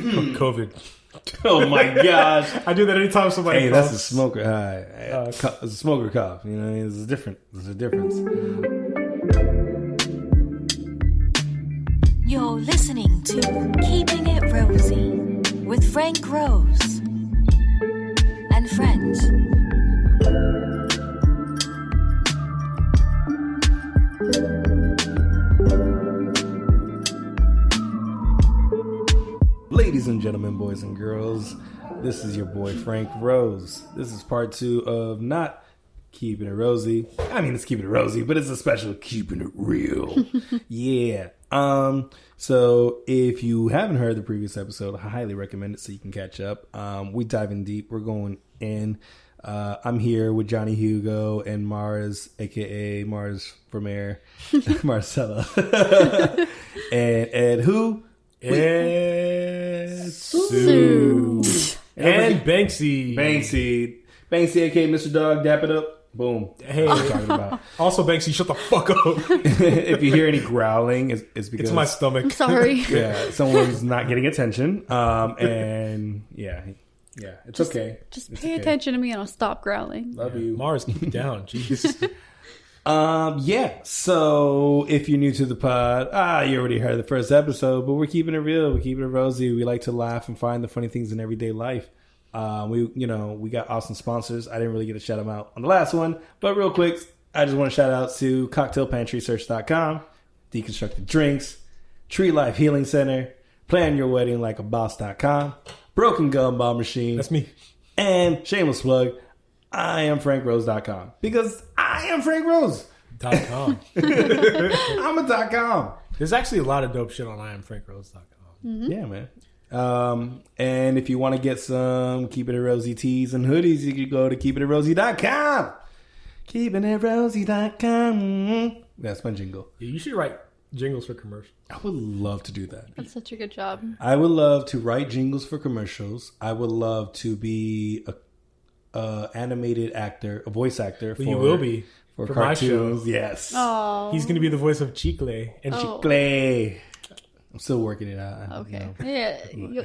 COVID. Oh my gosh! I do that anytime somebody. Hey, coughs. that's a smoker high. It's a smoker cough. You know, what I mean? There's a difference. There's a difference. You're listening to Keeping It Rosy with Frank Rose and friends. Ladies and gentlemen, boys and girls, this is your boy Frank Rose. This is part 2 of not Keeping It Rosy. I mean, it's Keeping It Rosy, but it's a special Keeping It Real. Yeah. So if you haven't heard the previous episode, I highly recommend it so you can catch up. We dive in deep. We're going in. I'm here with Johnny Hugo and Mars, aka Mars from Air, Marcella, and who? Sue. And Banksy, aka Mr. Dog. Dap it up. Boom. Hey, what I'm talking about. Also, Banksy, shut the fuck up. If you hear any growling, it's because it's my stomach. I'm sorry. Yeah, someone's not getting attention. And yeah, it's okay. Just pay attention to me and I'll stop growling. Love you, Mars. Keep it down. Jeez. Yeah. So if you're new to the pod, you already heard the first episode, but we're keeping it real. We're keeping it rosy. We like to laugh and find the funny things in everyday life. We got awesome sponsors. I didn't really get to shout them out on the last one, but real quick, I just want to shout out to CocktailPantrySearch.com, Deconstructed Drinks, Tree Life Healing Center, Plan Your Wedding Like a Boss.com, Broken Gumball Machine. That's me. And shameless plug, I am FrankRose.com because I am Frank Rose. .com. I'm a .com. There's actually a lot of dope shit on IamFrankRose.com. Mm-hmm. Yeah, man. And if you want to get some Keeping It Rosy tees and hoodies, you can go to KeepingItRosy.com. KeepingItRosy.com. That's my jingle. Yeah, you should write jingles for commercials. I would love to do that. That's such a good job. I would love to write jingles for commercials. I would love to be a animated actor, a voice actor. Well, you will be for cartoons. My show. Yes. Oh, he's going to be the voice of Chicle and Chicle. I'm still working it out. Okay. Yeah,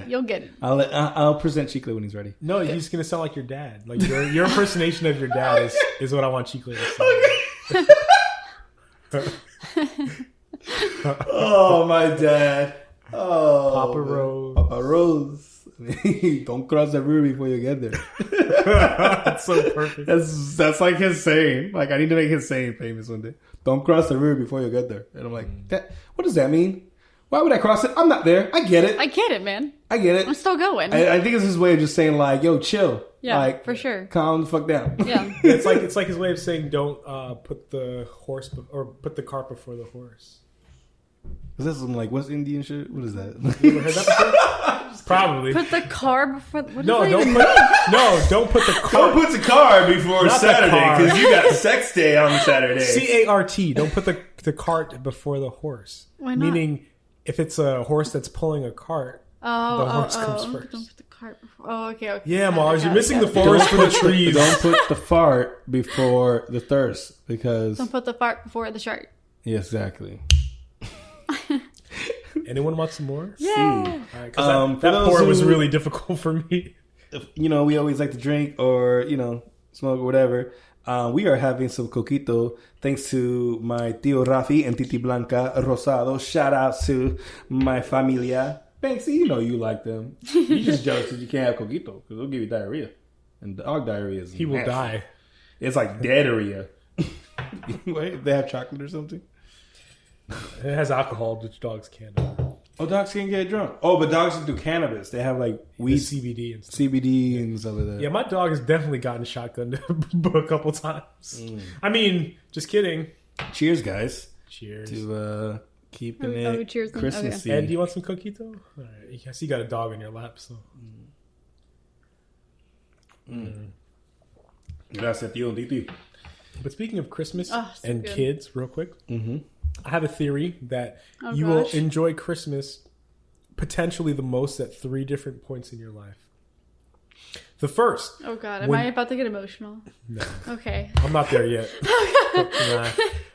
you'll get it. I'll present Chicle when he's ready. No, he's going to sound like your dad. Like your impersonation of your dad is what I want Chicle to sound. Oh, my dad. Oh, Papa Rose. Papa Rose. Don't cross the river before you get there. That's so perfect. That's like his saying. Like, I need to make his saying famous one day. Don't cross the river before you get there. And I'm like, what does that mean? Why would I cross it? I'm not there. I get it. I get it, man. I get it. I'm still going. I think it's his way of just saying, like, yo, chill. Yeah, like, for sure. Calm the fuck down. Yeah. It's like his way of saying don't put the cart before the horse. Is that some like West Indian shit? What is that? You ever heard that before? Probably. Put the car before. Don't put the cart. Don't put the car before Not Saturday because you got sex day on Saturday. CART. Don't put the cart before the horse. Why not? Meaning, if it's a horse that's pulling a cart, the horse comes first. Don't put the cart before. Oh, okay. Yeah, Mars, you're missing the forest for the trees. Don't put the fart before the thirst because. Don't put the fart before the shark. Yes, exactly. Anyone want some more? Yeah. Right, that pour was really difficult for me. We always like to drink or, smoke or whatever. We are having some coquito thanks to my tío Rafi and Titi Blanca Rosado. Shout out to my familia. Banksy, you like them. You're just jealous that you can't have coquito because they'll give you diarrhea. And dog diarrhea is He will die. It's like dead-arrhea. Wait, they have chocolate or something? It has alcohol, which dogs can't do. Oh, dogs can't get drunk. Oh, but dogs can do cannabis. They have like weed, CBD and stuff. CBD and stuff like that. Yeah, my dog has definitely gotten shotgunned a couple times. I mean, just kidding. Cheers, guys. Cheers. To keeping it cheers. Christmassy. Ed, do you want some coquito? All right. I see you got a dog in your lap, so. Gracias, tío Titi. But speaking of Christmas and good. kids, real quick, I have a theory that you gosh. will enjoy Christmas potentially the most at 3 different points in your life. The first. Oh, God. Am I about to get emotional? No. Okay. I'm not there yet.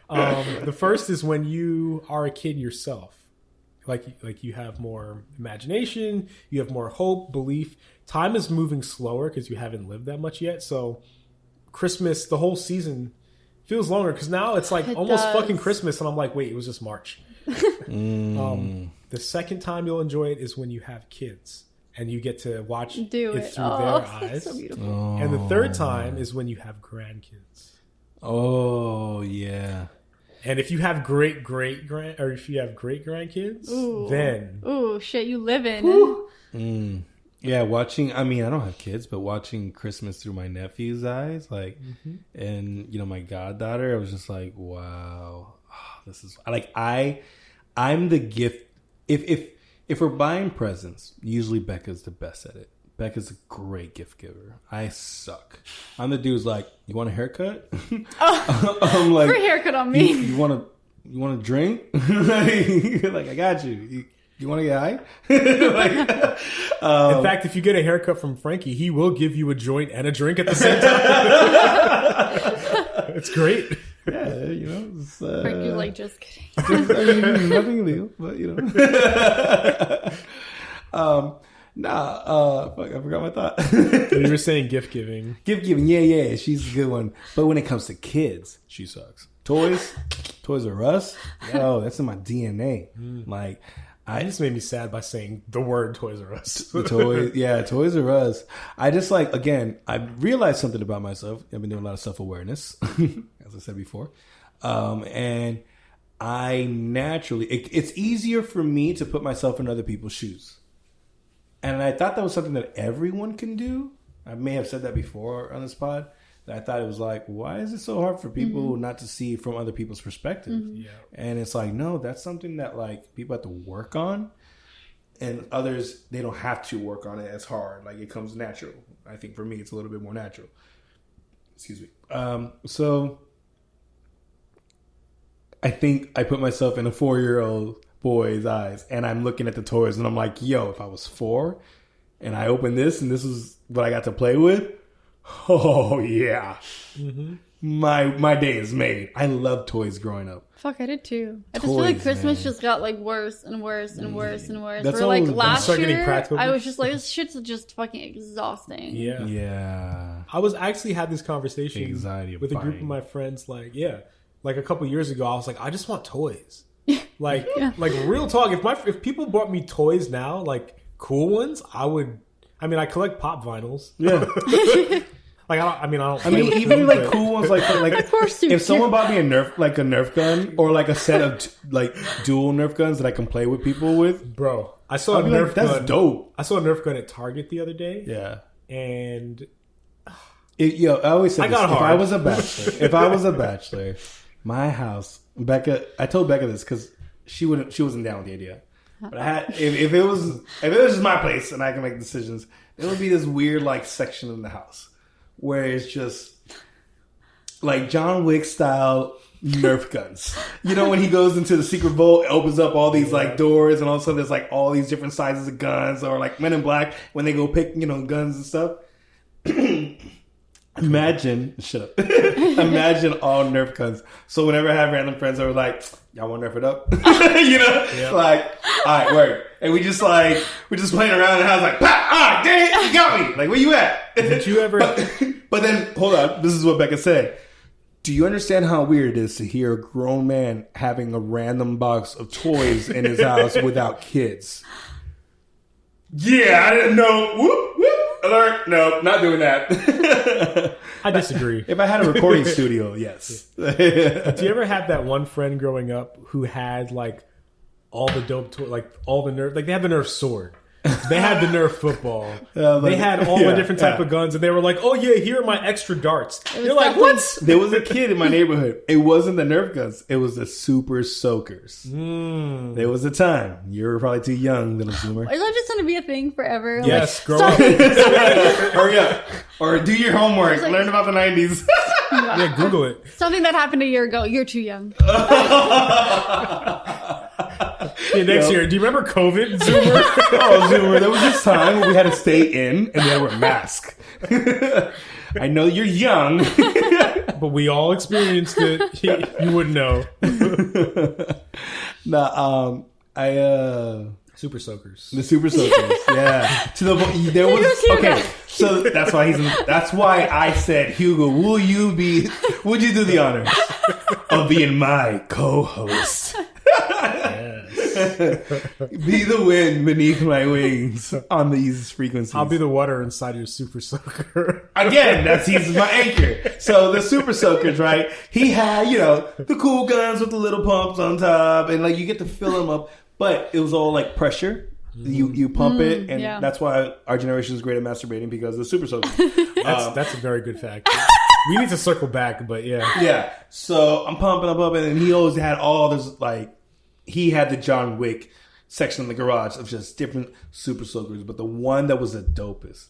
The first is when you are a kid yourself like you have more imagination, you have more hope, belief. Time is moving slower because you haven't lived that much yet. So Christmas, the whole season feels longer because now it's like almost fucking Christmas, and I'm like, wait, it was just March. The second time you'll enjoy it is when you have kids and you get to watch it through their eyes. So beautiful. Oh. And the third time is when you have grandkids. Oh yeah. And if you have great grandkids, then Ooh, shit, you live in. Yeah, watching. I mean, I don't have kids, but watching Christmas through my nephew's eyes, like, and my goddaughter, I was just like, wow, this is like I'm the gift. If we're buying presents, usually Becca's the best at it. Becca's a great gift giver. I suck. I'm the dude's like, you want a haircut? I'm like, Free haircut on me. You want a drink? Like, I got you. You want to get high? In fact, if you get a haircut from Frankie, he will give you a joint and a drink at the same time. It's great. Yeah, it's, Frankie's like, just kidding. Nothing illegal, but fuck, I forgot my thought. You were saying gift giving. Gift giving, yeah, she's a good one. But when it comes to kids, she sucks. Toys R Us, that's in my DNA. Like, I just made me sad by saying the word Toys R Us. Toys R Us. I just again, I realized something about myself. I've been doing a lot of self-awareness, as I said before. And I naturally, it's easier for me to put myself in other people's shoes. And I thought that was something that everyone can do. I may have said that before on this pod. I thought it was like, why is it so hard for people not to see from other people's perspective? Yeah. And it's like, no, that's something that like people have to work on, and others, they don't have to work on it as hard. Like, it comes natural. I think for me, it's a little bit more natural. Excuse me. So I think I put myself in a 4-year-old boy's eyes, and I'm looking at the toys, and I'm like, yo, if I was 4 and I opened this and this is what I got to play with, oh yeah. My day is made. I loved toys growing up. Fuck, I did too. I just feel like Christmas just got like worse and worse and worse and worse. That's Where like always- last Start getting year, practical. I was just like, this shit's just fucking exhausting. Yeah. I was actually had this conversation Anxiety of with a group of buying. my friends. Like a couple years ago, I was like, I just want toys. Like real talk. If people bought me toys now, like cool ones, I would. I mean, I collect pop vinyls. Yeah. I don't. I mean, even like cool ones, like Of course you if do. someone bought me a Nerf gun, or like a set of like dual Nerf guns that I can play with people with, Bro, I saw a I'd be Nerf like, that's gun. dope. I saw a Nerf gun at Target the other day. Yeah. And I always said I this, got if hard. I was a bachelor, my house, Becca, I told Becca this because she wasn't down with the idea. But I had, if it was just my place and I can make decisions, there would be this weird like section in the house where it's just like John Wick style Nerf guns. You know, when he goes into the secret vault, opens up all these like doors, and all of a sudden there's like all these different sizes of guns, or like Men in Black when they go pick, guns and stuff. Imagine all Nerf guns. So whenever I have random friends that were like, y'all want to Nerf it up? Like, all right, work. And we're just playing around, and I was like, dang, you got me. Like, where you at? did you ever? But then, hold on. This is what Becca said. Do you understand how weird it is to hear a grown man having a random box of toys in his house without kids? Yeah, I didn't know. Whoop, whoop. Alert. No, not doing that. I disagree. If I had a recording studio, yes. Do you ever have that one friend growing up who had like all the dope toys, like all the Nerf, like they had the Nerf sword, they had the Nerf football, they had all the different type of guns, and they were like, "Oh yeah, here are my extra darts." You're like, "What?" There was a kid in my neighborhood. It wasn't the Nerf guns. It was the Super Soakers. There was a time. You were probably too young, little zoomer. Is that just going to be a thing forever? Yes, grow stop- up. Hurry up. Or do your homework. Learn about the 90s. Yeah, Google it. Something that happened a year ago. You're too young. Yeah, next year. Do you remember COVID, Zoomer? Oh, Zoomer, there was this time when we had to stay in and they were masked. I know you're young. But we all experienced it. You wouldn't know. Super soakers. The super soakers, yeah. To the there was okay. So that's why I said, Hugo, would you do the honors of being my co-host? Be the wind beneath my wings on these frequencies. I'll be the water inside your super soaker. Again, he's my anchor. So the super soakers, right? He had, the cool guns with the little pumps on top, and like you get to fill them up. But it was all like pressure. You pump it, and that's why our generation is great at masturbating, because of the super soaker. That's a very good fact. We need to circle back, but yeah. Yeah. So I'm pumping, and he always had all this, like, he had the John Wick section in the garage of just different super soakers. But the one that was the dopest,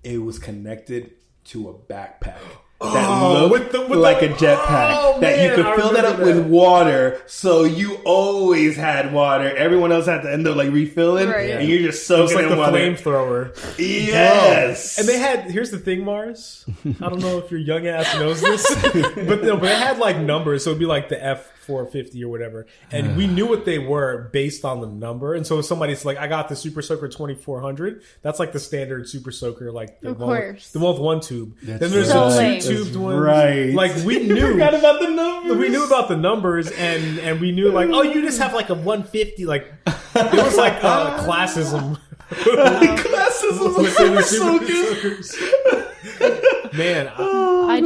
it was connected to a backpack. That looked like a jetpack. That you could fill that up with water, so you always had water. Everyone else had to end up like refilling, and you're just soaking in water. It was like the flamethrower. Yes. And they had, here's the thing, Mars. I don't know if your young ass knows this, but they had like numbers, so it'd be like the F450 or whatever, and we knew what they were based on the number. And so if somebody's like, I got the Super Soaker 2400, that's like the standard Super Soaker, like the one with one tube. Then there's the two-tubed ones. Right. Like we knew. Forgot about the numbers. We knew about the numbers, and we knew like, oh, you just have like a 150. Like it was like classism. Classism within the Super Soakers. Man, I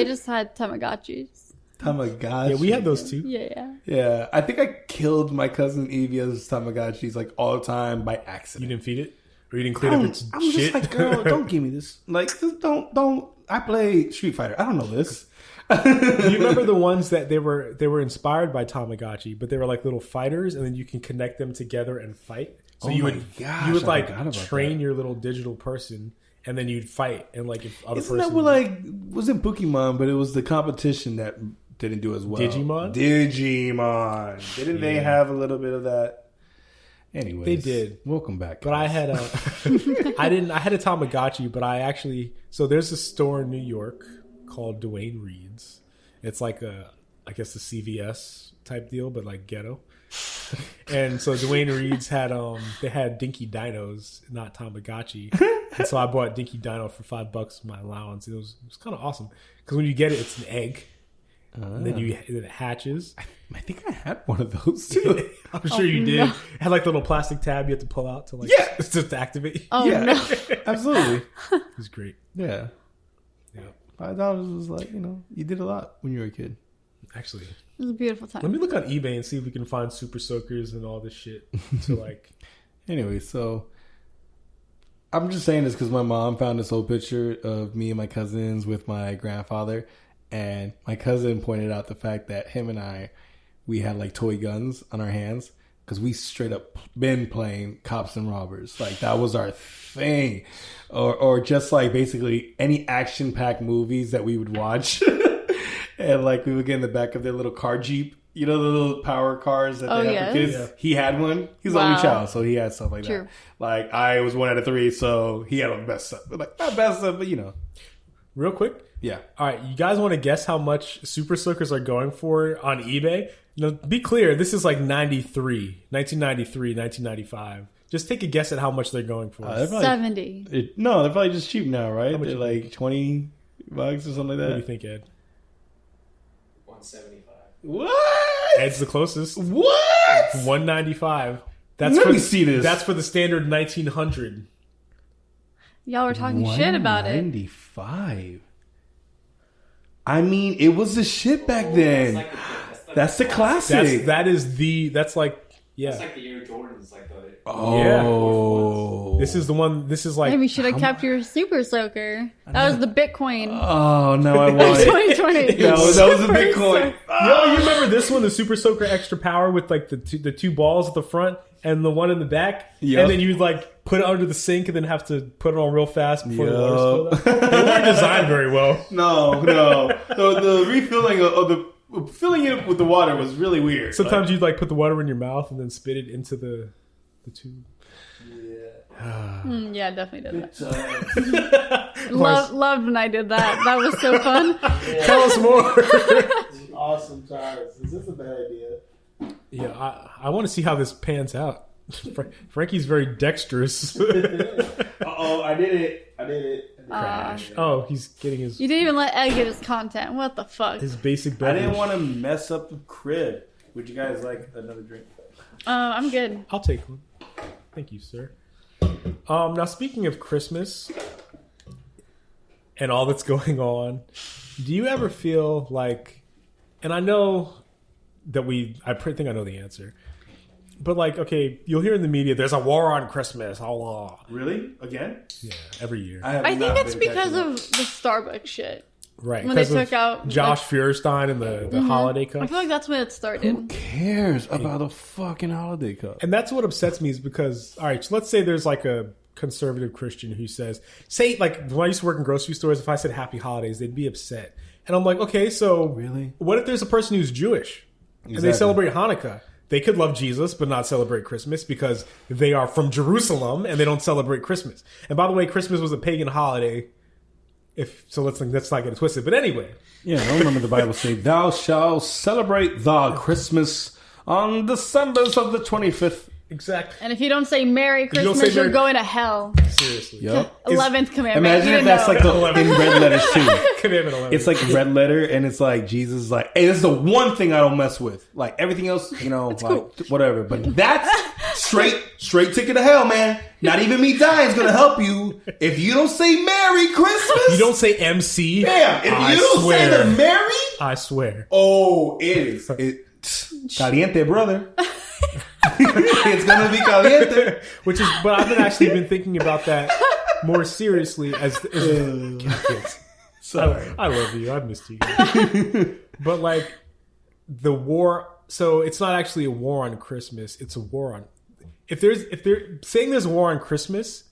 just had Tamagotchis. Tamagotchi. Yeah, we had those too. Yeah. I think I killed my cousin Evia's Tamagotchis like all the time by accident. You didn't feed it, or you didn't clean up its shit. I was just like, girl, don't give me this. Like, just don't. I play Street Fighter. I don't know this. Do you remember the ones that they were inspired by Tamagotchi, but they were like little fighters, and then you can connect them together and fight. So you would like train your little digital person, and then you'd fight, and like if other Isn't that what like wasn't Pokemon, but it was the competition that didn't do as well. Digimon. Didn't they have a little bit of that? Anyways, they did. Welcome back, guys. But I had I had a Tamagotchi, but so there's a store in New York called Duane Reade's. It's like I guess a CVS type deal, but like ghetto. And so Duane Reade's had they had Dinky Dinos, not Tamagotchi. And so I bought Dinky Dino for $5 for my allowance. It was kind of awesome because when you get it, it's an egg. And then it hatches. I think I had one of those too. I'm sure you did. It had like a little plastic tab you had to pull out to like just to activate. Oh no. Absolutely. It was great. Yeah. $5 was like, you did a lot when you were a kid. Actually. It was a beautiful time. Let me look on eBay and see if we can find super soakers and all this shit to like. Anyway, so I'm just saying this because my mom found this old picture of me and my cousins with my grandfather, and my cousin pointed out the fact that him and we had like toy guns on our hands because we straight up been playing cops and robbers. Like that was our thing, or just like basically any action packed movies that we would watch. And like we would get in the back of their little car Jeep, the little power cars that they have for kids. Yeah. He had one. He's the only child, so he had stuff like that. Like I was 1 out of 3, so he had all the best stuff. But like not best stuff, but Real quick. Yeah. All right, you guys want to guess how much super soakers are going for on eBay? Now, be clear, this is like 1993, 1995. Just take a guess at how much they're going for. 70. No, they're probably just cheap now, right? They're like $20 or something like that. What do you think, Ed? 175. What? Ed's the closest. What? 195. Let me see this. That's for the standard 1900. Y'all were talking shit about it. 195. I mean, it was the shit back then. That's the classic. That's like It's like the Air Jordans, like the. Oh. Yeah. This is the one. This is like. Maybe you should have kept your super soaker. That was the Bitcoin. Oh, no, I want it. 2020. That was a Bitcoin. Yo, you remember this one, the Super Soaker Extra Power with like the two balls at the front and the one in the back? Yep. And then you'd like put it under the sink and then have to put it on real fast before the water spilled out. They weren't designed very well. No. The refilling of the filling it with the water was really weird. Sometimes you'd like put the water in your mouth and then spit it into the tube. Yeah, definitely did that. Loved when I did that. That was so fun. Tell us more. Awesome times. Is this a bad idea? Yeah, I want to see how this pans out. Frankie's very dexterous. Uh-oh, I did it. Crash. Oh, he's getting his You didn't even let Ed get his content. What the fuck? his basic I beverage. didn't want to mess up the crib. Would you guys like another drink? I'm good. I'll take one. Thank you, sir. Now, speaking of Christmas and all that's going on, do you ever feel like, and I know that I think I know the answer, but like, okay, you'll hear in the media, there's a war on Christmas. Oh, Really? Again? yeah, every year. I think it's because of the Starbucks shit. Right. When they 'cause of took out Josh Feuerstein and the holiday cup. I feel like that's when it Who started. cares about a fucking holiday cup? And that's what upsets me is because, all right, so let's say there's like a conservative Christian who says, like when I used to work in grocery stores, if I said happy holidays, they'd be upset. And I'm like, okay, so Really? what if there's a person who's Jewish and they Exactly. celebrate Hanukkah? They could love Jesus but not celebrate Christmas because they are from Jerusalem and they don't celebrate Christmas. And by the way, Christmas was a pagan holiday. Let's not get it twisted. But anyway, Yeah, I remember the Bible say, "Thou shalt celebrate the Christmas on December of the 25th." exactly. And if you don't say Merry you don't Christmas, say you're Merry- going to hell. Seriously. Yep. 11th commandment. Imagine You if didn't that's know. like in red letters too. Commandment 11. It's like red letter, and it's like Jesus is like, "Hey, this is the one thing I don't mess with. Like everything else, like cool. whatever. But that's straight ticket to hell, man. Not even me dying is gonna help you if you don't say Merry Christmas. you don't say MC. Damn, if I you don't swear. say the Merry, I swear. oh, it caliente, brother. It's gonna be caliente. But I've been thinking about that more seriously as Sorry. I love you. I missed you. But like the war, so it's not actually a war on Christmas. It's a war on. If they're saying there's a war on Christmas,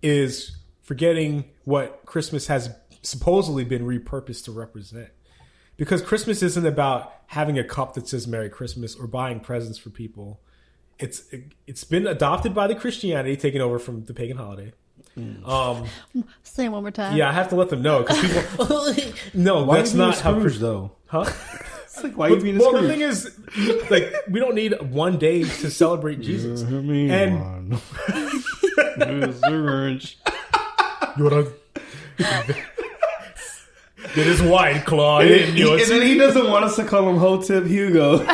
is forgetting what Christmas has supposedly been repurposed to represent. Because Christmas isn't about having a cup that says Merry Christmas or buying presents for people. It's been adopted by the Christianity, taken over from the pagan holiday. Say it one more time. Yeah, I have to let them know because people. No, Why that's are you being not how Scrooge, though? Huh? It's like, why are you being a Well, Scrooge? the thing is, like, we don't need one day to celebrate Jesus. And you wanna? It is white claw. And then he doesn't want us to call him Hotep Hugo.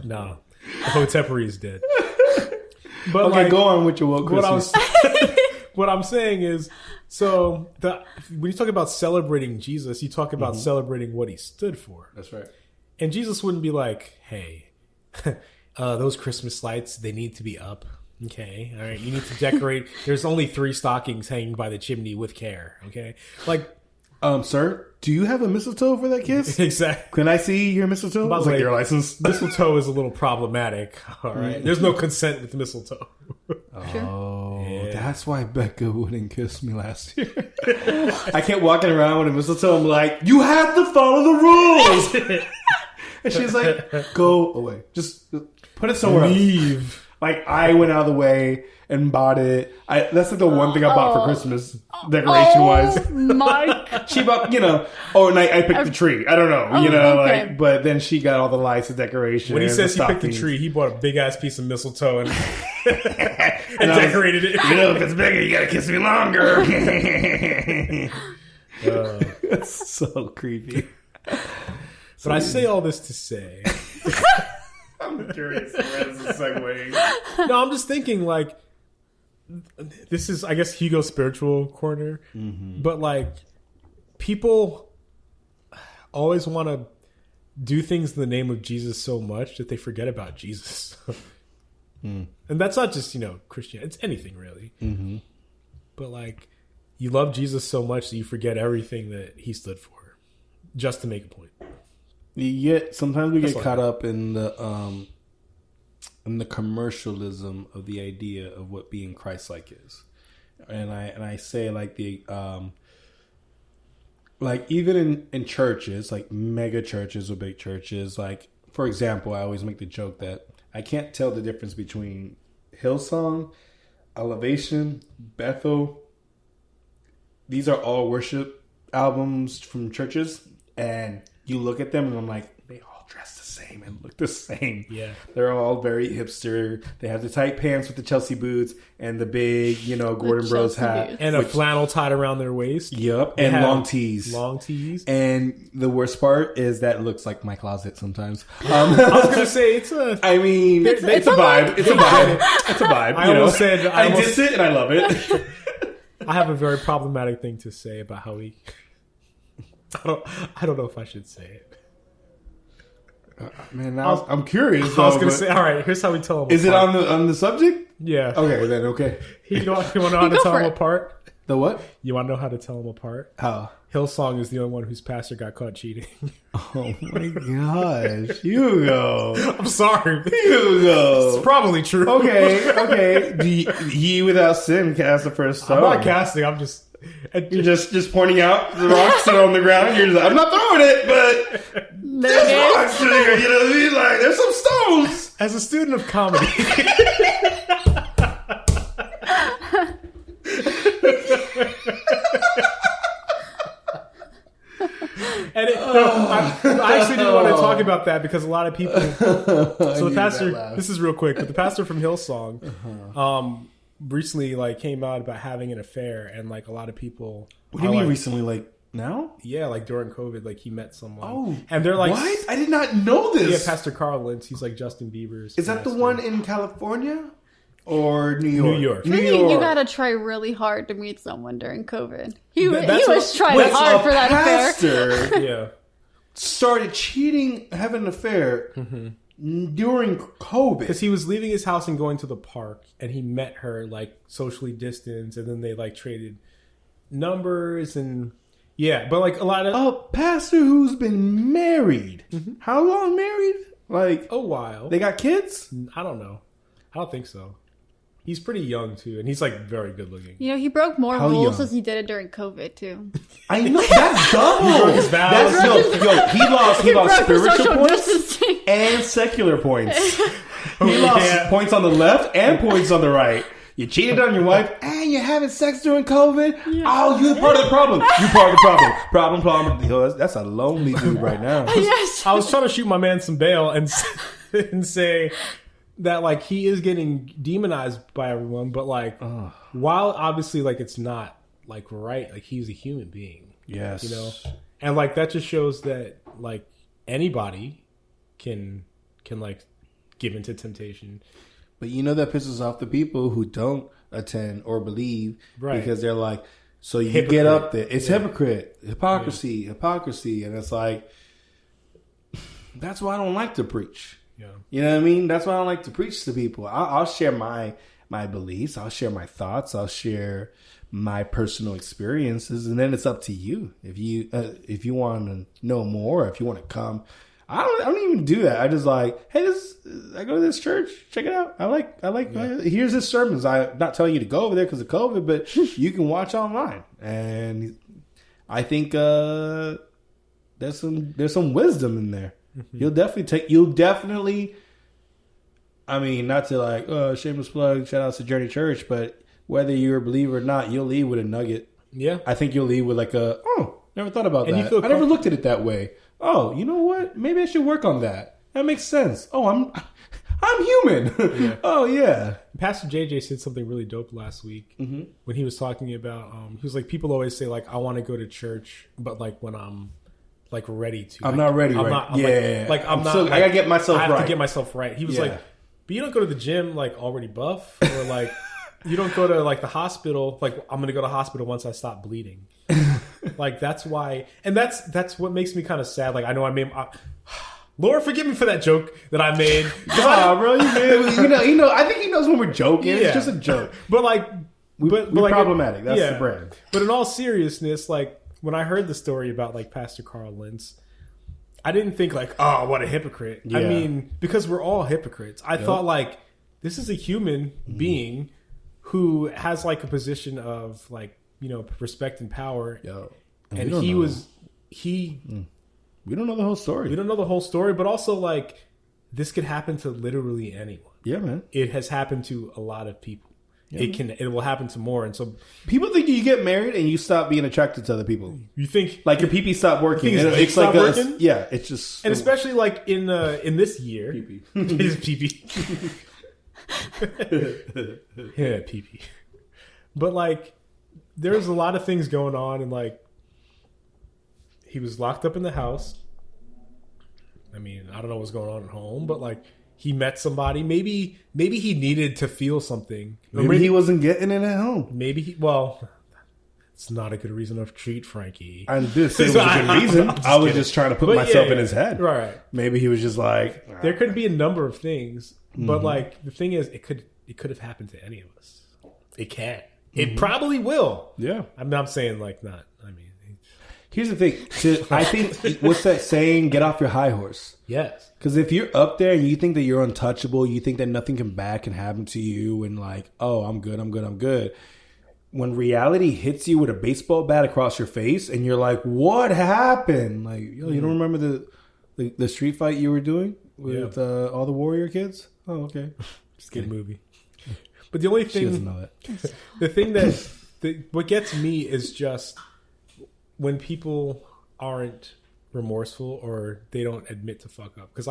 No, Hotepery is dead. But Okay, like, go on with your woke Christmas. what I'm saying is, so when you talk about celebrating Jesus, you talk about celebrating what he stood for. That's right. And Jesus wouldn't be like, hey, those Christmas lights, they need to be up. Okay. All right. You need to decorate. There's only 3 stockings hanging by the chimney with care. Okay. Like, Sir, do you have a mistletoe for that kiss? exactly. Can I see your mistletoe? By the It's like way, your license. Mistletoe is a little problematic. All right. There's no consent with mistletoe. Oh, Yeah. that's why Becca wouldn't kiss me last year. I kept walking around with a mistletoe. I'm like, you have to follow the rules. And she's like, go away. Just put it somewhere else. Leave. Like, I went out of the way and bought it. That's like the one thing I bought for Christmas, decoration-wise. Oh my! She bought, and I picked the tree. I don't know, okay. but then she got all the lights and decorations. When he says he the picked the stockings. tree, he bought a big ass piece of mistletoe and, And I was- decorated it. if it's bigger, you gotta kiss me longer. It's so creepy. But I say all this to say, I'm curious where this is segueing. no, I'm just thinking like, this is, I guess, Hugo's spiritual corner, but like, people always want to do things in the name of Jesus so much that they forget about Jesus. And that's not just, Christianity, it's anything really. But like, you love Jesus so much that you forget everything that he stood for just to make a point. Yet sometimes we That's get like caught that. up in the commercialism of the idea of what being Christ-like is, and I say like like even in churches, like mega churches or big churches, like for example, I always make the joke that I can't tell the difference between Hillsong, Elevation, Bethel. These are all worship albums from churches, and you look at them and I'm like, they all dress the same and look the same. Yeah. They're all very hipster. They have the tight pants with the Chelsea boots and the big, Gordon Bros hat. boots. And a flannel tied around their waist. Yep. They And have long tees. Long tees. And the worst part is that looks like my closet sometimes. I was going to say, it's a... I mean, it's a vibe. It's a vibe. It's a vibe. I almost said... I diss it and I love it. I have a very problematic thing to say about how he... I don't know if I should say it. Man, now I'm curious. I was going to say, all right, here's how we tell them Is apart. it on the subject? Yeah. Okay, then, okay. You want to know how to tell them apart? The what? You want to know how to tell them apart? How? Hillsong is the only one whose pastor got caught cheating. Oh my gosh. Hugo. I'm sorry. Hugo. It's probably true. Okay. Ye without sin cast the first stone. I'm not casting. I'm just... You're just pointing out the rocks that are on the ground. You're just like, I'm not throwing it, but there's rocks there. You know what I mean? Like, there's some stones. As a student of comedy... And I actually didn't want to talk about that because a lot of people. So the pastor, this is real quick, but the pastor from Hillsong, recently came out about having an affair, and a lot of people. What do you mean recently? Like now? Yeah, during COVID, he met someone. Oh, and they're like, what? I did not know this. Yeah, Pastor Carl Lentz. He's like Justin Bieber's. Is that the one in California? Or New York? New York. You gotta try really hard to meet someone during COVID. He was trying hard for that affair. Yeah. Started cheating, having an affair during COVID. Because he was leaving his house and going to the park, and he met her socially distanced, and then they traded numbers and but a lot of a pastor who's been married. How long married? A while. They got kids? I don't know. I don't think so. He's pretty young too, and he's very good looking. He broke more How rules young? as he did it during COVID too. I know that's double. His vows. He lost spiritual social points distancing. and secular points. He lost points on the left and points on the right. You cheated on your wife and you're having sex during COVID. Yeah. Oh, you're part of the problem. You're part of the problem. Problem. Yo, that's a lonely dude right now. Yes. I was trying to shoot my man some bail and say that he is getting demonized by everyone, but while obviously it's not right, he's a human being. Yes. And that just shows that anybody can give into temptation. But that pisses off the people who don't attend or believe, right? Because they're like, so you hypocrite. Get up there. It's hypocrisy, and it's that's why I don't like to preach. Yeah. You know what I mean? That's why I don't like to preach to people. I'll share my beliefs. I'll share my thoughts. I'll share my personal experiences, and then it's up to you. If you want to know more, if you want to come, I don't even do that. I just hey, I go to this church. Check it out. I like. Here's his sermons. I'm not telling you to go over there because of COVID, but you can watch online, and I think there's some wisdom in there. Mm-hmm. You'll definitely. I mean, not to shameless plug. Shout out to Journey Church, but whether you're a believer or not, you'll leave with a nugget. Yeah, I think you'll leave with never thought about that. I never looked at it that way. Oh, you know what? Maybe I should work on that. That makes sense. Oh, I'm human. Yeah. Oh yeah. Pastor JJ said something really dope last week when he was talking about. He was people always say I want to go to church, but when I'm ready to. I'm not ready. I'm right. I'm not. I gotta get myself right. I have to get myself right. He was but you don't go to the gym already buff, or you don't go to the hospital. I'm gonna go to the hospital once I stop bleeding. That's why, and that's what makes me kind of sad. I know I made. Lord, forgive me for that joke that I made. Bro, you know. I think he knows when we're joking. Yeah. It's just a joke. But we're problematic. That's the brand. But in all seriousness, when I heard the story about Pastor Carl Lentz, I didn't think oh, what a hypocrite. Yeah. I mean, because we're all hypocrites. I thought this is a human being who has a position of respect and power. And we don't know the whole story. We don't know the whole story, but also this could happen to literally anyone. Yeah, man. It has happened to a lot of people. it will happen to more. And so people think you get married and you stop being attracted to other people. You think like your pee stop working. It's like working? Yeah, it's just and especially like in this year, his pee. Yeah, pee. But like, there's a lot of things going on, and like, he was locked up in the house. I mean, I don't know what's going on at home, but like, he met somebody. Maybe he needed to feel something. Maybe he wasn't getting it at home. Maybe it's not a good reason to treat Frankie. And this was a good reason. I was just trying to put myself in his head. Right. Maybe he was just like... There could be a number of things, but like, the thing is, it could have happened to any of us. It can. It probably will. Yeah. I'm not saying like not. I mean... Here's the thing. I think, what's that saying? Get off your high horse. Yes. Because if you're up there and you think that you're untouchable, you think that nothing bad can happen to you, and like, oh, I'm good. When reality hits you with a baseball bat across your face, and you're like, what happened? Like, yo, you don't remember the street fight you were doing with all the Warrior kids? Oh, okay. Just kidding. Good movie. But the only thing, she doesn't know that. The thing what gets me is just when people aren't remorseful or they don't admit to fuck up. Because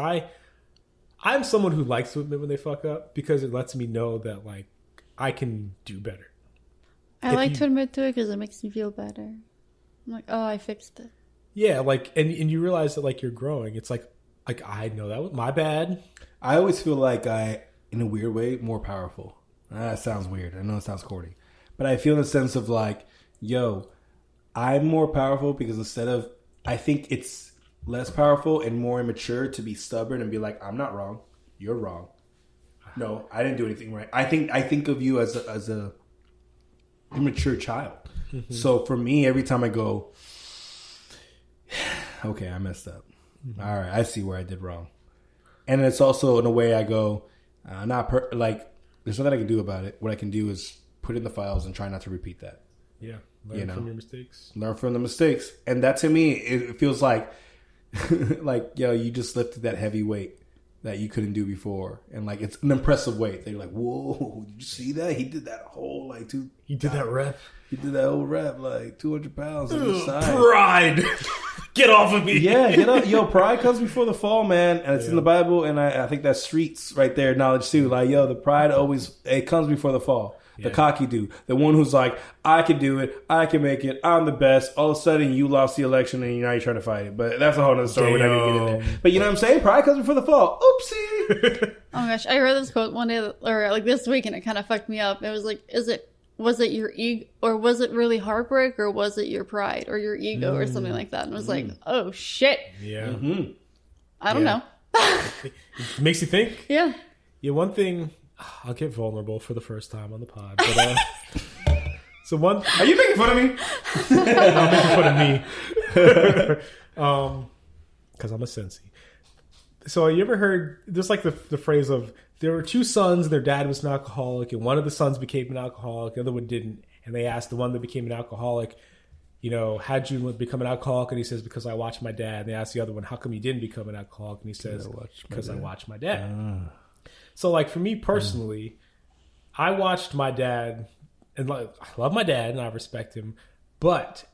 I'm someone who likes to admit when they fuck up, because it lets me know that like I can do better. I like to admit to it because it makes me feel better. I'm like, oh, I fixed it. Yeah, like, and you realize that like you're growing. It's like I know that was my bad. I always feel like in a weird way, more powerful. That sounds weird. I know it sounds corny, but I feel in the sense of like, yo, I'm more powerful because I think it's less powerful and more immature to be stubborn and be like, I'm not wrong. You're wrong. No, I didn't do anything right. I think of you as a immature child. Mm-hmm. So for me, every time I go, okay, I messed up. Mm-hmm. All right, I see where I did wrong. And it's also in a way I go, there's nothing I can do about it. What I can do is put in the files and try not to repeat that. Yeah. Learn from your mistakes. Learn from the mistakes. And that to me, it feels like, like, yo, you just lifted that heavy weight that you couldn't do before. And like, it's an impressive weight. They're like, whoa, did you see that? He did that whole like He did that rep. He did that whole rep, like 200 pounds on each side. Pride. Get off of me. Yeah, get up. Yo, pride comes before the fall, man. And it's in the Bible. And I think that's streets right there, knowledge too. Like, yo, the pride it comes before the fall. The cocky dude. The one who's like, I can do it. I can make it. I'm the best. All of a sudden, you lost the election and now you're trying to fight it. But that's a whole other story. We're not going to get in there. But you know what I'm saying? Pride comes before the fall. Oopsie. Oh my gosh. I read this quote one day, or like this week, and it kind of fucked me up. It was like, was it your ego, or was it really heartbreak, or was it your pride or your ego or something like that? And it was like, oh shit. Yeah. Mm-hmm. I don't know. It makes you think. Yeah. Yeah, one thing, I'll get vulnerable for the first time on the pod. But, so one, are you making fun of me? I'm making fun of me. Because I'm a Sensi. So you ever heard, there's like the phrase of, there were two sons and their dad was an alcoholic, and one of the sons became an alcoholic, the other one didn't. And they asked the one that became an alcoholic, you know, how'd you become an alcoholic? And he says, because I watched my dad. And they asked the other one, how come you didn't become an alcoholic? And he says, because I watched my dad. So like for me personally, I watched my dad, and like, I love my dad and I respect him, but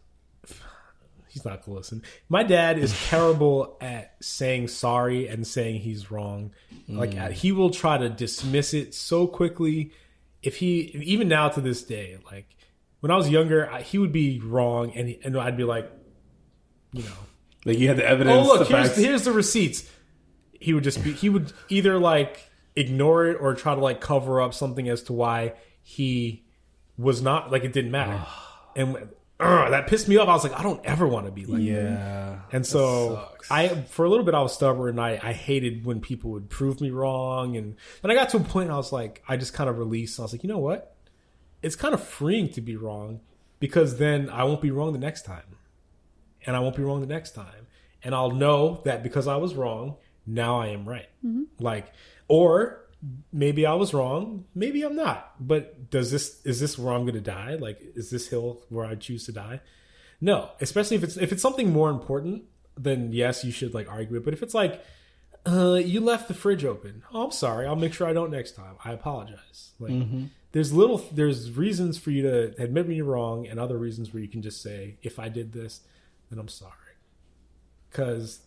he's not going to listen. My dad is terrible at saying sorry and saying he's wrong. Like he will try to dismiss it so quickly. Even now to this day, like when I was younger, he would be wrong and I'd be like, you know, like you had the evidence. Oh look, here's the receipts. He would either like ignore it or try to like cover up something as to why he was not, like it didn't matter. And that pissed me off. I was like, I don't ever want to be like that. And so for a little bit I was stubborn. I hated when people would prove me wrong. And then I got to a point I was like, I just kind of released. I was like, you know what? It's kind of freeing to be wrong, because then I won't be wrong the next time. And I won't be wrong the next time. And I'll know that because I was wrong, now I am right. Mm-hmm. Like, or maybe I was wrong, maybe I'm not. But is this where I'm going to die? Like, is this hill where I choose to die? No, especially if it's something more important, then yes, you should like argue it. But if it's like, You left the fridge open. Oh, I'm sorry. I'll make sure I don't next time. I apologize. Like, there's reasons for you to admit when you're wrong, and other reasons where you can just say, if I did this, then I'm sorry. Because,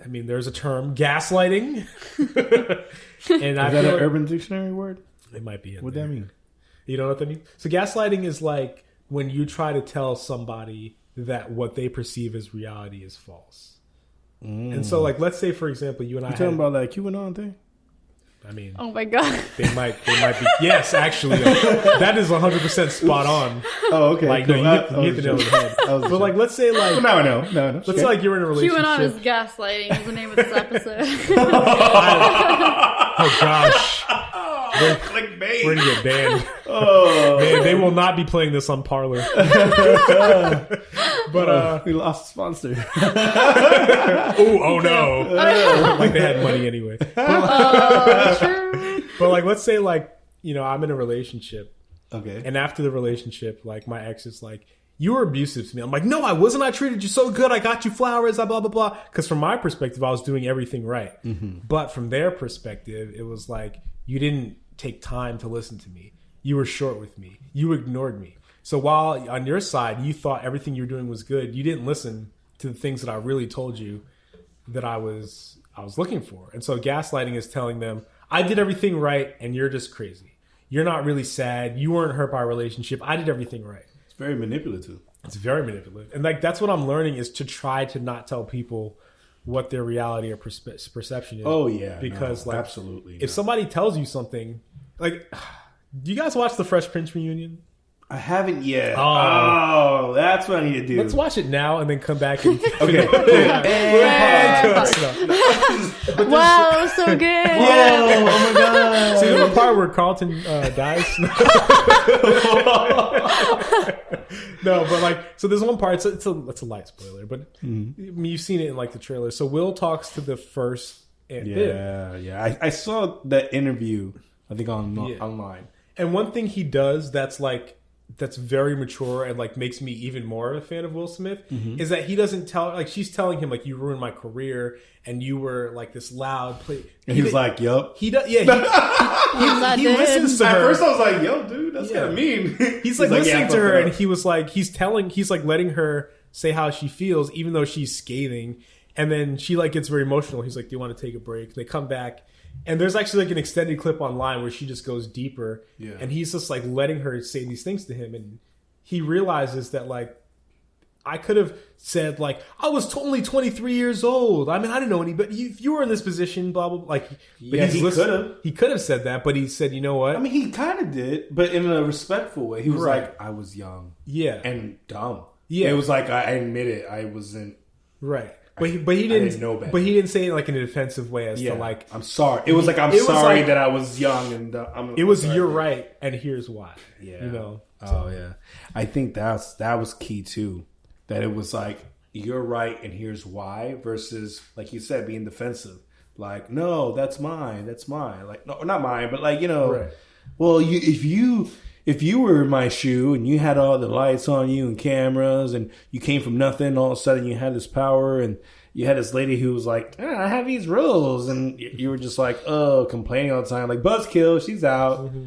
I mean, there's a term, gaslighting. And Is that an Urban Dictionary word? It might be. What'd that mean? You know what that means? So gaslighting is like when you try to tell somebody that what they perceive as reality is false. And so, like, let's say, for example, you and I talking about that QAnon thing? I mean, Oh my god. they might be. Yes, actually, that is 100% spot on. Oh, okay. Like, cool. no, you hit the nail on the head. But like, let's say, like, Now I know. let's say, like, you're in a relationship. QAnon is gaslighting is the name of this episode. Oh gosh, Clickbait. we're gonna get banned. Oh, They will not be playing this on Parler. But we lost a sponsor. oh no, like they had money anyway. True. But like, let's say, like, you know, I'm in a relationship, Okay. and after the relationship, like, my ex is like, you were abusive to me. I'm like, no, I wasn't. I treated you so good. I got you flowers, blah, blah, blah. Because from my perspective, I was doing everything right. But from their perspective, it was like, you didn't take time to listen to me. You were short with me. You ignored me. So while on your side, you thought everything you were doing was good, you didn't listen to the things that I really told you that I was looking for. And so gaslighting is telling them, I did everything right, and you're just crazy. You're not really sad. You weren't hurt by a relationship. I did everything right. It's very manipulative. It's very manipulative. And like, that's what I'm learning, is to try to not tell people what their reality or perception is. Oh, yeah. Because, no, like, absolutely. if somebody tells you something, like, do you guys watch the Fresh Prince reunion? I haven't yet. Oh. That's what I need to do. Let's watch it now and then come back and Okay. Wow, that was so good. Oh my god. See, there's a part where Carlton dies. No, but like, so there's one part. It's a light spoiler, but I mean, you've seen it in like the trailer. So Will talks to the first Aunt Viv. Yeah. I saw that interview. I think online. And one thing he does that's very mature and like makes me even more of a fan of Will Smith is that he doesn't tell, like, she's telling him, like, you ruined my career and you were like this loud play. And he was like, "Yup." He does. Yeah, he listens to her. At first, I was like, "Yo, dude, that's kind of mean." He's like listening "Yeah, to her, fuck and up." he was like, he's like letting her say how she feels, even though she's scathing. And then she like gets very emotional. He's like, "Do you want to take a break?" They come back, and there's actually like an extended clip online where she just goes deeper, and he's just like letting her say these things to him, and he realizes that, like, I could have said, like, I was only 23 years old. I mean, I didn't know any, but if you were in this position, blah, blah, blah. Like, but yeah, he could have. He could have said that, but he said, you know what? I mean, he kind of did, but in a respectful way. He was Right. like, "I was young, Yeah. and dumb." Yeah. It was like, I admit it, I wasn't. Right. But he didn't didn't know better. But he didn't say it like in a defensive way as to like, I'm sorry. It was like, I'm It was sorry like- that I was young and I'm. it was sorry. you're right and here's why. Yeah. You know. Oh yeah. I think that was key too. That it was like, you're right and here's why, versus, like you said, being defensive. Like, no, that's mine. Like, no, not mine, but like, you know, Right. well, if you were in my shoe and you had all the lights on you and cameras and you came from nothing, all of a sudden you had this power and you had this lady who was like, I have these rules, and you were just like, oh, complaining all the time, like, buzzkill, she's out. Mm-hmm.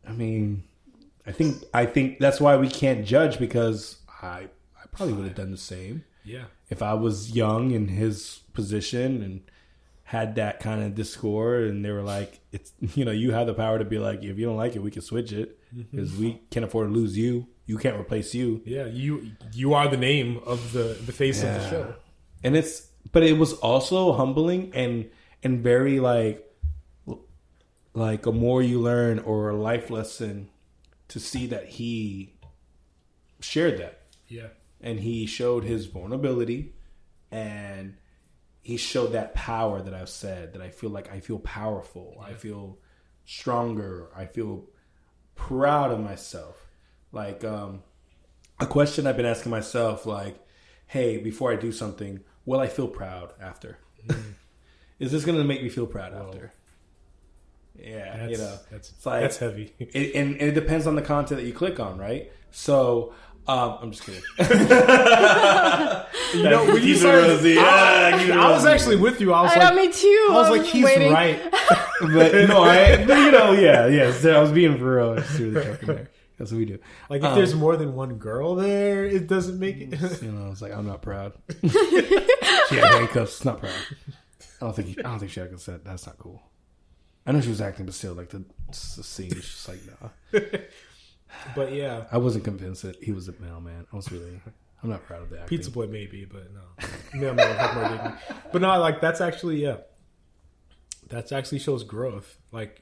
I mean, I think that's why we can't judge, because I probably would have done the same. Yeah. If I was young in his position and had that kind of discord, and they were like, it's, you know, you have the power to be like, if you don't like it, we can switch it, because we can't afford to lose you. You can't replace you. Yeah. You are the name of the face of the show. And but it was also humbling and very like a more you learn or a life lesson to see that he shared that. Yeah. And he showed his vulnerability, and he showed that power that I've said, that I feel like I feel powerful. Yeah. I feel stronger. I feel proud of myself. Like, a question I've been asking myself, like, hey, before I do something, will I feel proud after? Is this going to make me feel proud after? Yeah, That's it's like, that's heavy. And it depends on the content that you click on, right? So, I'm just kidding. You know, when you Keep it started, rosy. Yeah, keep it I was rosy. actually with you. I was I like, know, me too. I was like, he's waiting. right. But no, yeah. So I was being for real. I see where they're talking there. That's what we do. Like, if there's more than one girl there, it doesn't make it. You know, it's like I'm not proud. She had handcuffs. Not proud. I don't think she had consent. That's not cool. I know she was acting, but still, like the scene is just like nah. But yeah, I wasn't convinced that he was a mailman. I'm not proud of the acting. Pizza Boy maybe, but no, mailman would have more dignity. But no, like that's actually shows growth. Like,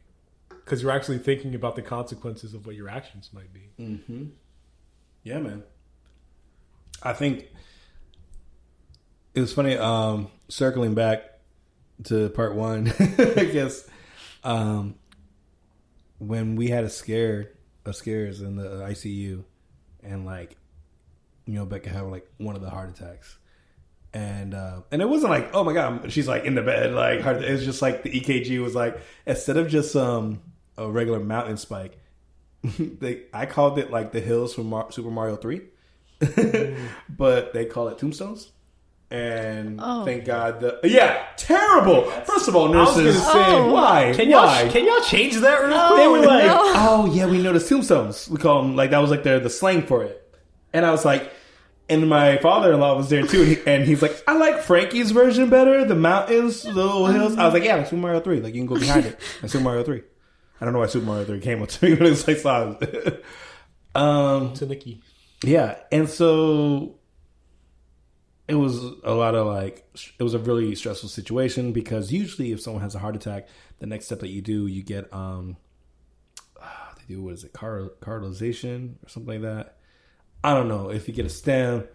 because you're actually thinking about the consequences of what your actions might be. Mm-hmm. Yeah, man. I think it was funny. Circling back to part one, I guess. When we had a scares in the ICU, and like, you know, Becca had like one of the heart attacks, and it wasn't like, oh my god, she's like in the bed, like heart. It was just like the EKG was like, instead of just a regular mountain spike, I called it like the hills from Super Mario 3, but they call it Tombstones. And thank God, terrible. First of all, nurses, I was gonna say, why? Can y'all change that real quick? They were like, oh yeah, we noticed Tombstones. We call them, like, that was like the slang for it. And I was like, and my father-in-law was there too, and he's like, I like Frankie's version better, the mountains, the little hills. I was like, yeah, like Super Mario 3, like you can go behind it. And Super Mario 3. I don't know why Super Mario 3 came up to me, but it's like solid. To Nikki. Yeah, and so it was a lot of like, it was a really stressful situation, because usually if someone has a heart attack, the next step that you do, you get they do, what is it, cardialization or something like that. I don't know, if you get a stem.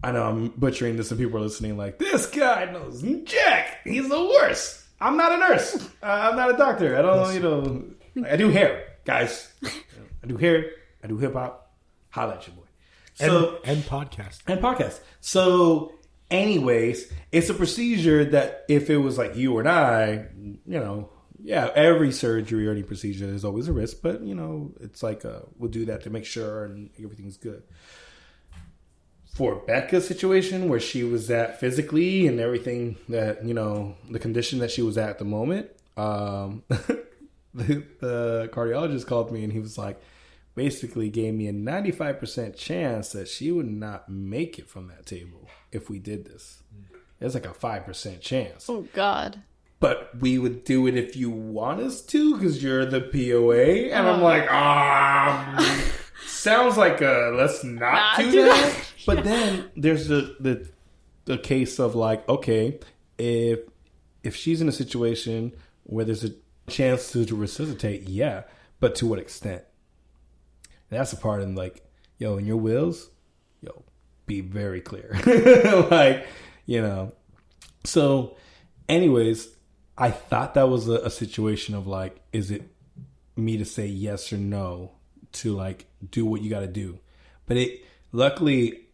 I know I'm butchering this and people are listening like, this guy knows Jack, he's the worst. I'm not a nurse. I'm not a doctor. I don't, you know, I do hair, guys. I do hair. I do hip hop. Holla at your boy. So, and podcast. So, anyways, it's a procedure that if it was like you and I, you know, yeah, every surgery or any procedure, there's always a risk, but, you know, it's like we'll do that to make sure and everything's good. For Becca's situation, where she was at physically and everything that, you know, the condition that she was at the moment, the cardiologist called me and he was like, basically gave me a 95% chance that she would not make it from that table if we did this. It's like a 5% chance. Oh, God. But we would do it if you want us to, because you're the POA. And I'm like, sounds like let's not do that. But then there's the case of like, okay, if she's in a situation where there's a chance to resuscitate, yeah, but to what extent? And that's the part in like, yo, in your wills, yo, be very clear. Like, you know. So, anyways, I thought that was a situation of like, is it me to say yes or no to like do what you got to do? But luckily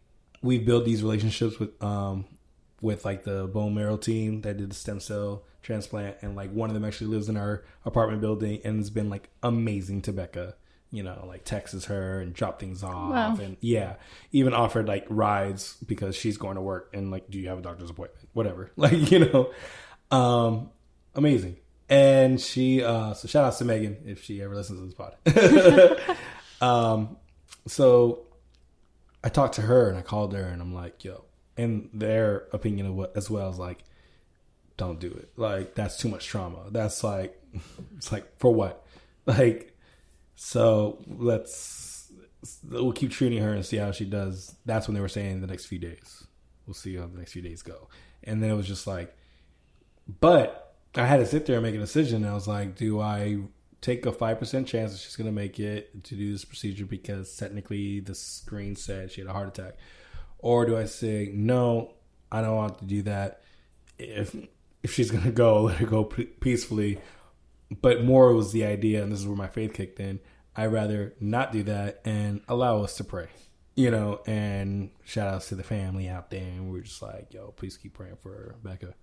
we built these relationships with like the bone marrow team that did the stem cell transplant, and like one of them actually lives in our apartment building and has been like amazing to Becca. You know, like texts her and drop things off. Wow. And yeah, even offered like rides because she's going to work and like, do you have a doctor's appointment? Whatever. Like, you know, amazing. And she, so shout out to Megan if she ever listens to this pod. So I talked to her and I called her and I'm like, yo, and their opinion of what as well is like, don't do it. Like, that's too much trauma. That's like, it's like, for what? Like, so we'll keep treating her and see how she does. That's when they were saying the next few days. We'll see how the next few days go. And then it was just like, but I had to sit there and make a decision. And I was like, do I take a 5% chance that she's going to make it to do this procedure because technically the screen said she had a heart attack? Or do I say, no, I don't want to do that. If she's going to go, let her go peacefully. But more was the idea, and this is where my faith kicked in, I'd rather not do that and allow us to pray, you know, and shout outs to the family out there. And we're just like, yo, please keep praying for Becca.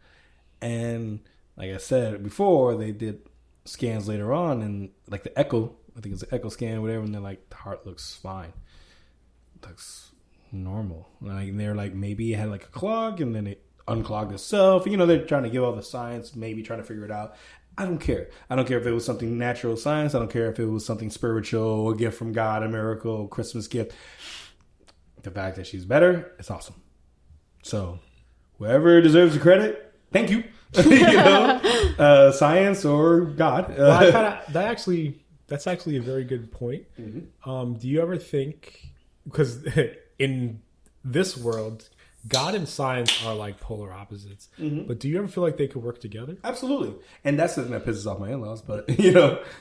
And like I said before, they did scans later on, and like the echo, I think it's an echo scan or whatever, and they're like, the heart looks fine. that's normal. Like they're like, maybe it had like a clog and then it unclogged itself. You know, they're trying to give all the science, maybe trying to figure it out. I don't care. I don't care if it was something natural science. I don't care if it was something spiritual, a gift from God, a miracle, Christmas gift. The fact that she's better, it's awesome. So whoever deserves the credit, thank you. Science or God. Well, that's actually a very good point. Mm-hmm. Do you ever think, because in this world, God and science are like polar opposites, but do you ever feel like they could work together? Absolutely. And that's something that pisses off my in-laws, but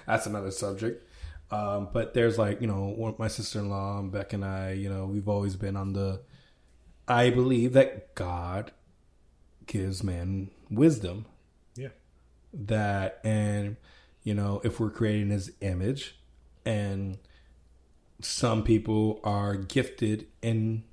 that's another subject. But there's like, my sister-in-law, Becca, and I, we've always been on I believe that God gives man wisdom. Yeah. And if we're creating his image, and some people are gifted in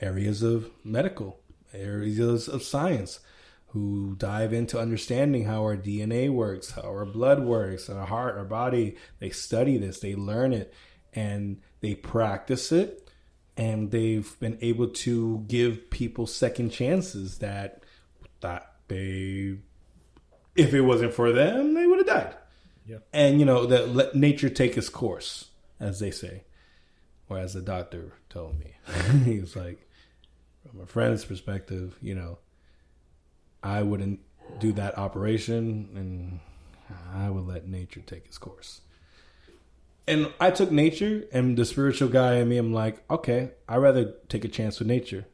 areas of medical, areas of science, who dive into understanding how our DNA works, how our blood works, our heart, our body. They study this, they learn it, and they practice it, and they've been able to give people second chances that they, if it wasn't for them, they would have died. Yeah. And that let nature take its course, as they say, or as the doctor told me. He was like, from a friend's perspective, I wouldn't do that operation, and I would let nature take its course. And I took nature, and the spiritual guy in me, I'm like, okay, I'd rather take a chance with nature.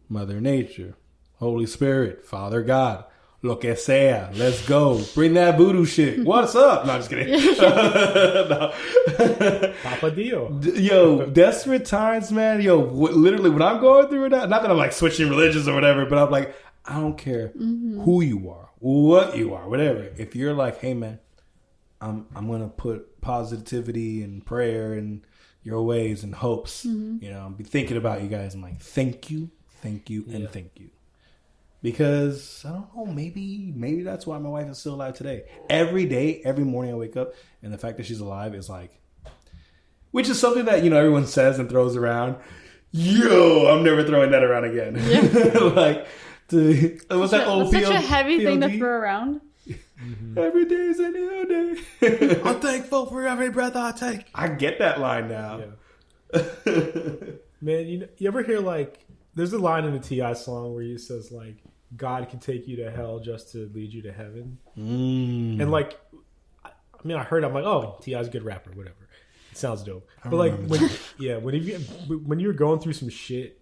Mother Nature, Holy Spirit, Father God, lo que sea, let's go. Bring that voodoo shit. What's up? No, I'm just kidding. No. Papa Dio. Yo, desperate times, man. Yo, literally, when I'm going through it, not that I'm like switching religions or whatever, but I'm like, I don't care who you are, what you are, whatever. If you're like, hey, man, I'm going to put positivity and prayer in your ways and hopes, be thinking about you guys. I'm like, thank you, and thank you. Because, I don't know, maybe that's why my wife is still alive today. Every day, every morning I wake up, and the fact that she's alive is like, which is something that, everyone says and throws around. Yo, I'm never throwing that around again. Yeah. Like, what's that old Such a heavy thing to throw around. Every day is a new day. I'm thankful for every breath I take. I get that line now. Yeah. Man, you ever hear like, there's a line in the T.I. song where he says like, God can take you to hell just to lead you to heaven. And like, I heard, I'm like, oh, T.I.'s a good rapper, whatever. It sounds dope. But like, when you're going through some shit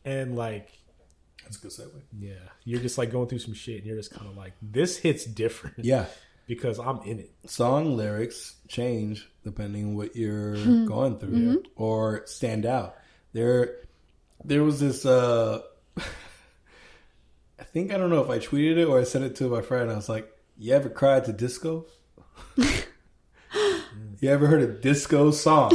and like, that's a good segue. Yeah. You're just like going through some shit and you're just kind of like, this hits different. Yeah. Because I'm in it. Song lyrics change depending on what you're going through or stand out. There was this, I think, I don't know if I tweeted it or I sent it to my friend. I was like, you ever cried to disco? You ever heard a disco song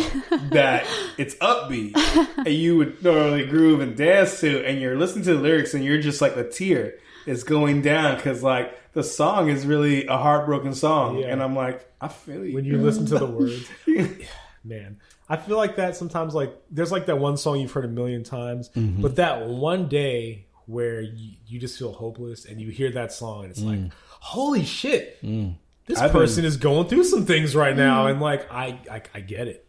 that it's upbeat and you would normally groove and dance to, and you're listening to the lyrics and you're just like a tear is going down because like the song is really a heartbroken song. Yeah. And I'm like, I feel you. When you listen to the words, man, I feel like that sometimes. Like there's like that one song you've heard a million times, but that one day where you just feel hopeless and you hear that song and it's like, holy shit. This person is going through some things right now, and like I get it.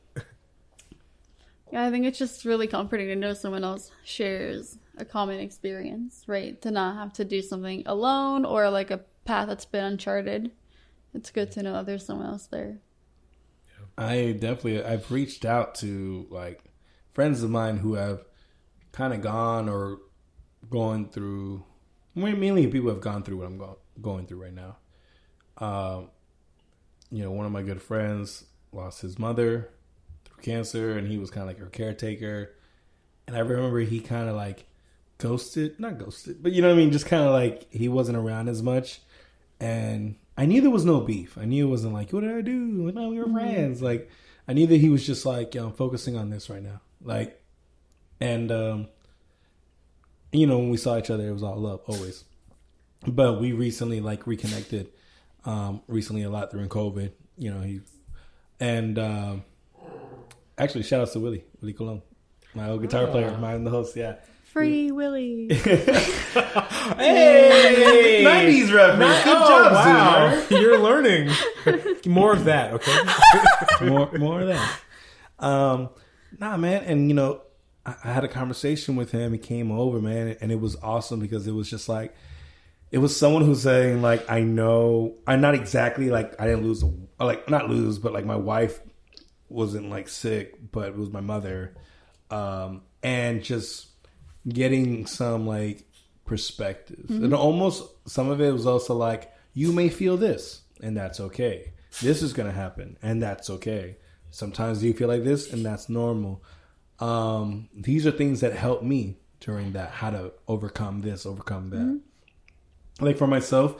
Yeah, I think it's just really comforting to know someone else shares a common experience, right? To not have to do something alone or like a path that's been uncharted. It's good to know that there's someone else there. I've reached out to like friends of mine who have kind of gone or going through, mainly people have gone through what I'm going through right now. One of my good friends lost his mother through cancer, and he was kind of like her caretaker. And I remember he kind of like not ghosted, but just kind of like he wasn't around as much. And I knew there was no beef. I knew it wasn't like, what did I do? No, we were friends. Like, I knew that he was just like, I'm focusing on this right now. Like, and, when we saw each other, it was all love, always. But we recently like reconnected. Recently a lot during COVID, actually shout out to Willie Colon. My old guitar player, mine the host. Yeah. Free Willy. Hey, 90s reference. Good job, wow. Zoomer. You're learning. More of that, okay? more of that. Nah, man. And, I had a conversation with him. He came over, man. And it was awesome because it was just like, it was someone who's saying, like, I know, I'm not exactly like, I didn't lose, not lose, but like my wife wasn't like sick, but it was my mother. And just getting some like perspective. And almost some of it was also like, you may feel this and that's okay. This is going to happen and that's okay. Sometimes you feel like this and that's normal. These are things that help me during that, how to overcome this, overcome that. Like for myself,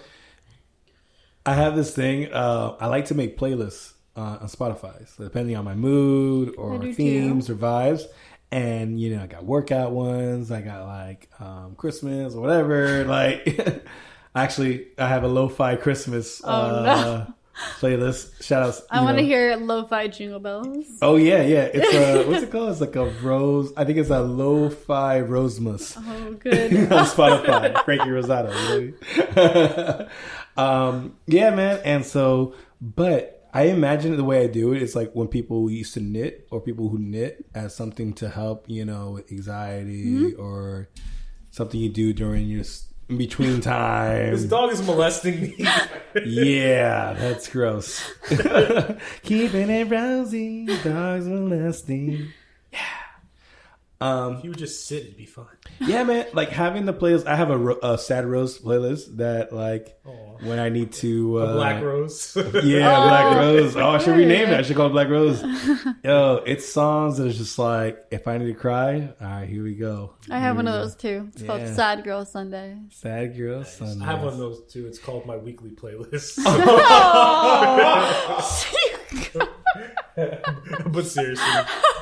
I have this thing. I like to make playlists on Spotify, so depending on my mood or themes or vibes. And I got workout ones. I got like Christmas or whatever. Like, actually, I have a lo-fi Christmas playlist. Shout outs. I want to hear lo-fi jingle bells. Oh yeah. It's a what's it called? It's like a rose. I think it's a lo-fi rosemus. Oh, good. On Spotify, Frankie Rosato. Yeah, man. And so, but I imagine the way I do it is like when people used to knit or people who knit as something to help, with anxiety or something you do during your in between time. This dog is molesting me. Yeah, that's gross. Keeping it rosy, dogs molesting. He would just sit and be fun. Yeah, man. Like having the playlist. I have a sad rose playlist that like when I need to a black rose. Yeah, Black Rose. Oh, I should rename it. I should call it Black Rose. Yo, it's songs that is just like, if I need to cry, all right, here we go. I have one of those too. It's called Sad Girl Sunday. Sad Girl Sunday. I have one of those too. It's called my weekly playlist. But seriously.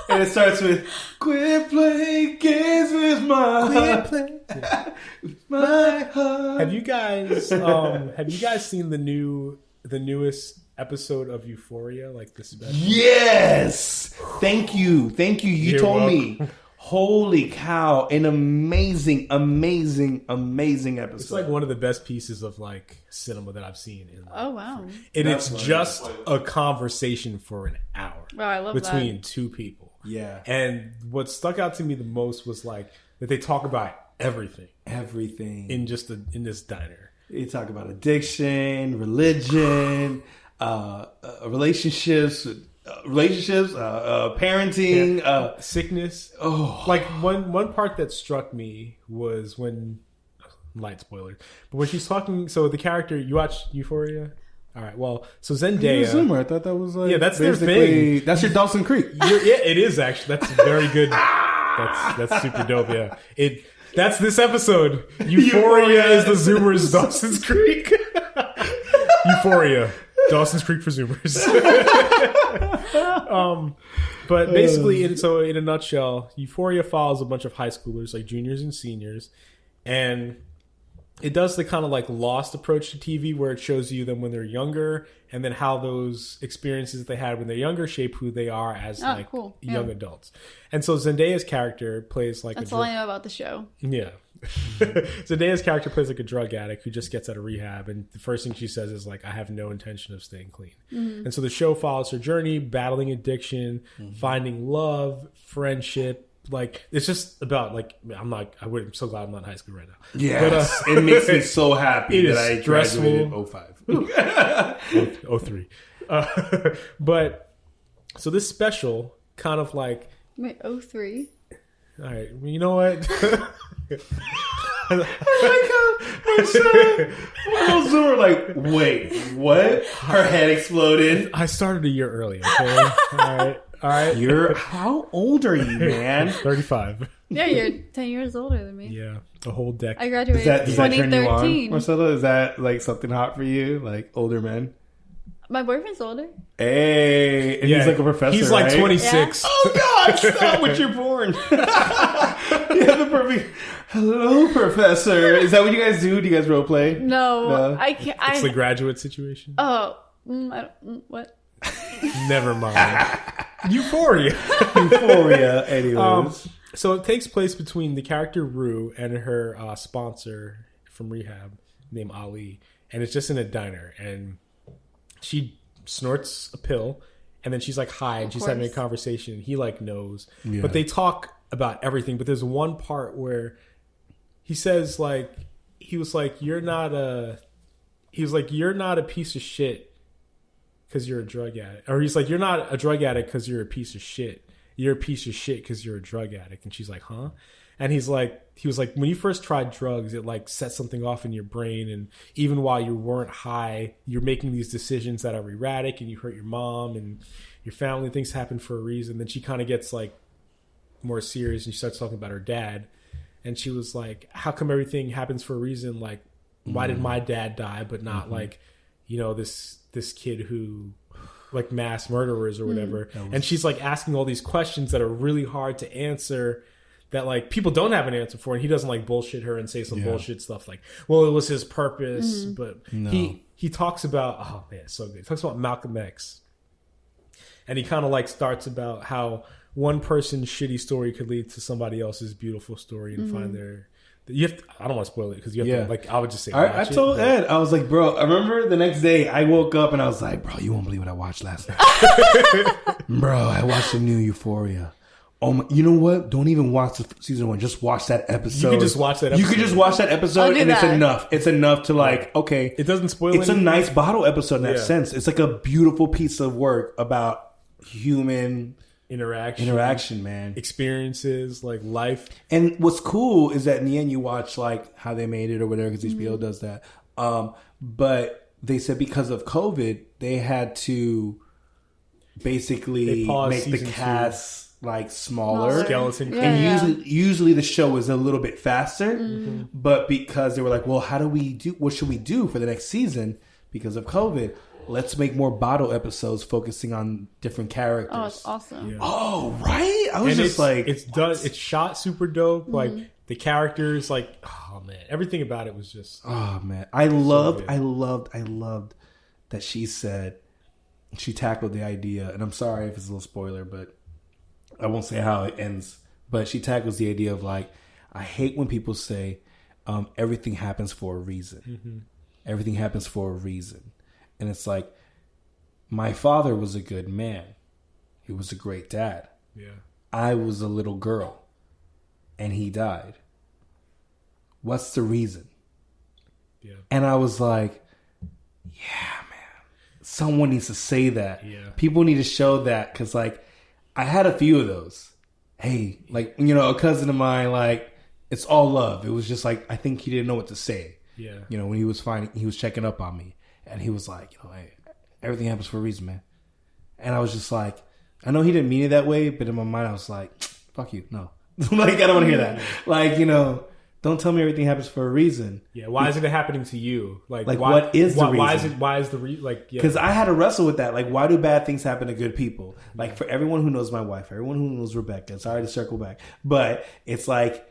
And it starts with, quit playing games with my heart. With my heart. Have you guys seen the newest episode of Euphoria? Like this special? Yes. Thank you. You You're told welcome. me. Holy cow. An amazing episode. It's like one of the best pieces of like cinema that I've seen. Oh, wow. And it's just a conversation for an hour. Wow, I love between that. two people. Yeah. And what stuck out to me the most was like that they talk about everything in this diner. They talk about addiction, religion, relationships, parenting, sickness. Oh, like one part that struck me was when light spoilers, but when she's talking. So the character, you watch Euphoria. All right. Well, so Zendaya. Zoomer. I thought that was like that's their thing. That's your Dawson Creek. It is actually. That's very good. That's super dope. Yeah. That's this episode. Euphoria is the Zoomers. Dawson's Creek. Euphoria. Dawson's Creek for Zoomers. But basically, in a nutshell, Euphoria follows a bunch of high schoolers, like juniors and seniors, and it does the kind of like Lost approach to TV, where it shows you them when they're younger, and then how those experiences that they had when they're younger shape who they are as young adults. And so Zendaya's character plays like that's all I know about the show. Yeah. Zendaya's character plays like a drug addict who just gets out of rehab, and the first thing she says is like, I have no intention of staying clean. And so the show follows her journey, battling addiction, finding love, friendship. Like, it's just about like, I'm so glad I'm not in high school right now. Yes. But, it makes me so happy that I graduated 05. 03. But so this special kind of like, wait, 03? all right, you know what? My Zoomer like, wait, what? Her head exploded. I started a year early, okay? All right. How old are you, man? 35. Yeah, you're 10 years older than me. Yeah, a whole decade. I graduated in Does that turn you on, 2013. Marcella? Is that like something hot for you? Like older men? My boyfriend's older. Hey, and he's like a professor. He's like right? 26. Yeah. Oh God! Stop what you're born. You have the perfect. Hello, professor. Is that what you guys do? Do you guys role play? No, I can't. It's the graduate situation. Oh, what? Never mind. Euphoria. Anyways. So it takes place between the character Rue and her sponsor from rehab named Ali, and it's just in a diner, and she snorts a pill, and then she's like high, and she's having a conversation. He like knows, but they talk about everything. But there's one part where he says like you're not a piece of shit because you're a drug addict, or he's like you're not a drug addict because you're a piece of shit. You're a piece of shit because you're a drug addict. And she's like, huh? And he was like, when you first tried drugs, it like set something off in your brain. And even while you weren't high, you're making these decisions that are erratic, and you hurt your mom and your family. Things happen for a reason. Then she kind of gets like more serious, and she starts talking about her dad. And she was like, how come everything happens for a reason? Like, why did my dad die, but not like, this kid who like mass murderers or whatever. And she's like asking all these questions that are really hard to answer, that like people don't have an answer for. And he doesn't like bullshit her and say some bullshit stuff like, well, it was his purpose. But he talks about, oh man, so good. He talks about Malcolm X. And he kind of like starts about how one person's shitty story could lead to somebody else's beautiful story, and find their... You have to, I don't want to spoil it because you have to, like, I would just say, I told Ed, I was like, bro, I remember the next day I woke up and I was like, bro, you won't believe what I watched last night. Bro, I watched the new Euphoria. Oh my, you know what? Don't even watch the season 1. Just watch that episode. You can just watch that episode. You can just watch that episode, and it's enough. It's enough to like, okay. It doesn't spoil It's anything. A nice bottle episode in that sense. It's like a beautiful piece of work about human... interaction, man, experiences, like life. And what's cool is that in the end you watch like how they made it or whatever, because HBO does that. But they said because of COVID, they had to basically make the cast like smaller, skeleton, and usually the show is a little bit faster. But because they were like, well, what should we do for the next season because of COVID? Let's make more bottle episodes focusing on different characters. Oh, it's awesome. Yeah. Oh, right? I was just like... It's done. It's shot super dope. Like, the characters, like... Oh, man. Everything about it was just... Oh, man. I loved that she said... She tackled the idea, and I'm sorry if it's a little spoiler, but I won't say how it ends. But she tackles the idea of, like... I hate when people say, everything happens for a reason. Everything happens for a reason. And it's like, my father was a good man. He was a great dad. Yeah. I was a little girl, and he died. What's the reason? Yeah. And I was like, yeah, man. Someone needs to say that. Yeah. People need to show that, because, like, I had a few of those. Hey, like, a cousin of mine, like, it's all love. It was just like, I think he didn't know what to say. Yeah. When he was checking up on me. And he was like, hey, everything happens for a reason, man. And I was just like, I know he didn't mean it that way, but in my mind I was like, fuck you, no. Like, I don't want to hear that. Like, don't tell me everything happens for a reason. Yeah, why isn't it happening to you? Like why, what is the reason? Why is the reason? Like, because I had to wrestle with that. Like, why do bad things happen to good people? Like, for everyone who knows my wife, everyone who knows Rebecca, sorry to circle back, but it's like,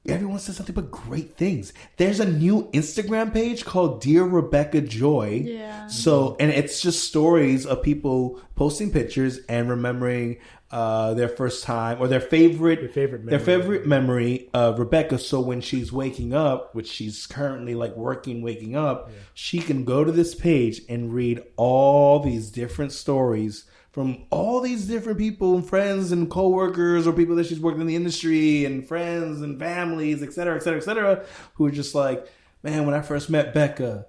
everyone says something but great things. There's a new Instagram page called Dear Rebecca Joy. Yeah. So, and it's just stories of people posting pictures and remembering their first time or their favorite memory of Rebecca. So when she's waking up, which she's currently like waking up, she can go to this page and read all these different stories from all these different people and friends and coworkers or people that she's worked in the industry and friends and families, et cetera, who are just like, man, when I first met Becca,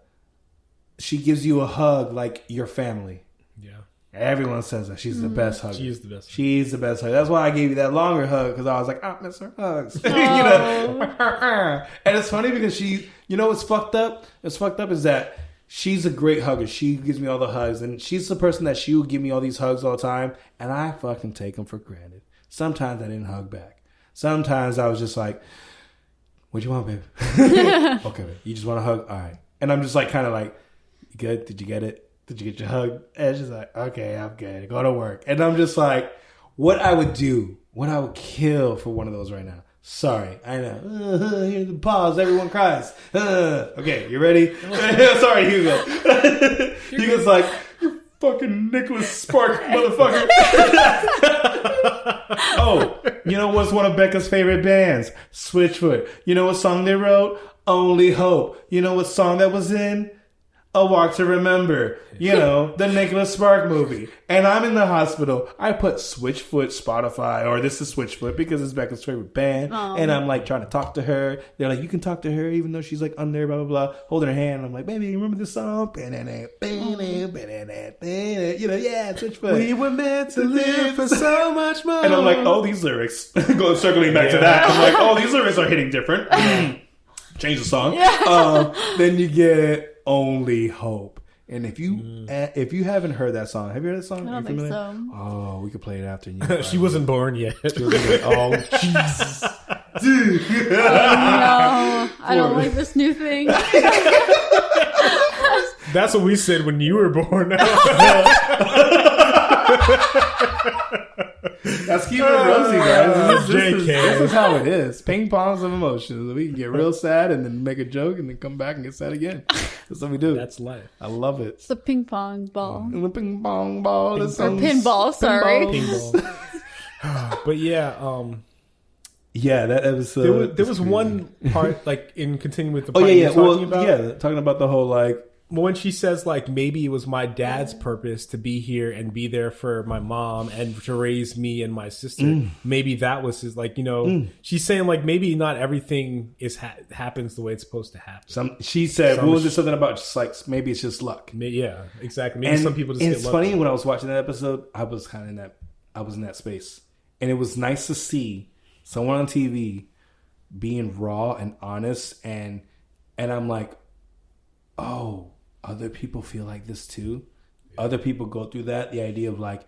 she gives you a hug like your family. Yeah. Everyone says that. She's the best hugger. She is the best. She's the best hugger. That's why I gave you that longer hug, because I was like, I miss her hugs. Oh. And it's funny because she, what's fucked up? What's fucked up is that she's a great hugger. She gives me all the hugs. And she's the person that she will give me all these hugs all the time. And I fucking take them for granted. Sometimes I didn't hug back. Sometimes I was just like, what you want, babe? Okay, babe. You just want a hug? All right. And I'm just like, kind of like, you good? Did you get it? Did you get your hug? And she's like, okay, I'm good. Go to work. And I'm just like, what I would kill for one of those right now. Sorry, I know. Here's the pause. Everyone cries. Okay, you ready? Sorry, Hugo. Hugo's like, you fucking Nicholas Spark, motherfucker. Oh, You know what's one of Becca's favorite bands? Switchfoot. You know what song they wrote? Only Hope. You know what song that was in? A Walk to Remember. You know, the Nicholas Spark movie. And I'm in the hospital. I put Switchfoot Spotify, or this is Switchfoot because it's Becca's favorite band. Aww. And I'm like trying to talk to her. They're like, you can talk to her even though she's like under, blah, blah, blah. Holding her hand. And I'm like, baby, you remember this song? You know, yeah, Switchfoot. We were meant to live for so much more. And I'm like, oh, these lyrics. Go circling back to that. I'm like, oh, these lyrics are hitting different. Change the song. Then you get Only Hope. And if you haven't heard that song, have you heard that song? I don't think so. Oh, we could play it after. You She wasn't born yet. Oh, Jesus. dude. No, I don't like this new thing. That's what we said when you were born. That's keeping it rosy, guys. This is how it is. Ping pongs of emotions. We can get real sad and then make a joke and then come back and get sad again. That's what we do. That's life. I love it. It's a ping pong ball. The ping pong ball. Or pinball, sorry. Pinball. But yeah, yeah, that episode. there was one part, like, in continuing with the Oh part yeah, you're yeah. talking Well, about. yeah, talking about the whole like. When she says, like, maybe it was my dad's purpose to be here and be there for my mom and to raise me and my sister. Maybe that was his, like, you know, she's saying, like, maybe not everything happens the way it's supposed to happen. She said, what was it, something about just like, maybe it's just luck. Yeah, exactly. Maybe some people just get lucky. It's funny, when I was watching that episode, I was kind of in that space. And it was nice to see someone on TV being raw and honest. And I'm like, oh, other people feel like this too. Yeah. Other people go through that. The idea of like,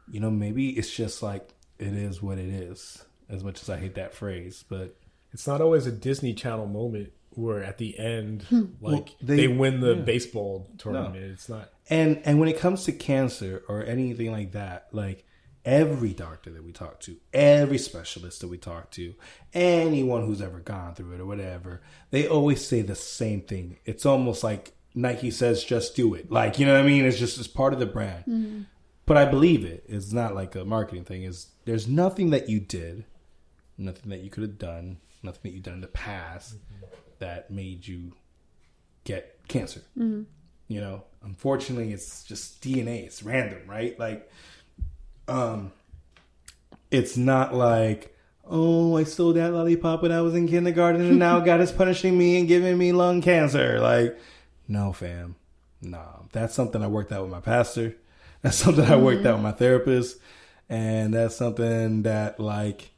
you know, maybe it's just like, it is what it is. As much as I hate that phrase, but it's not always a Disney Channel moment where at the end, like, they win the baseball tournament. No. It's not. And when it comes to cancer or anything like that, like, every doctor that we talk to, every specialist that we talk to, anyone who's ever gone through it or whatever, they always say the same thing. It's almost like Nike says, just do it. Like, you know what I mean? It's part of the brand. Mm-hmm. But I believe it. It's not like a marketing thing. There's nothing that you did, nothing that you could have done, nothing that you've done in the past that made you get cancer. Mm-hmm. You know, unfortunately, it's just DNA. It's random, right? Like, it's not like, oh, I stole that lollipop when I was in kindergarten and now God is punishing me and giving me lung cancer. Like, no, fam. No, that's something I worked out with my pastor. That's something I worked out with my therapist. And that's something that, like,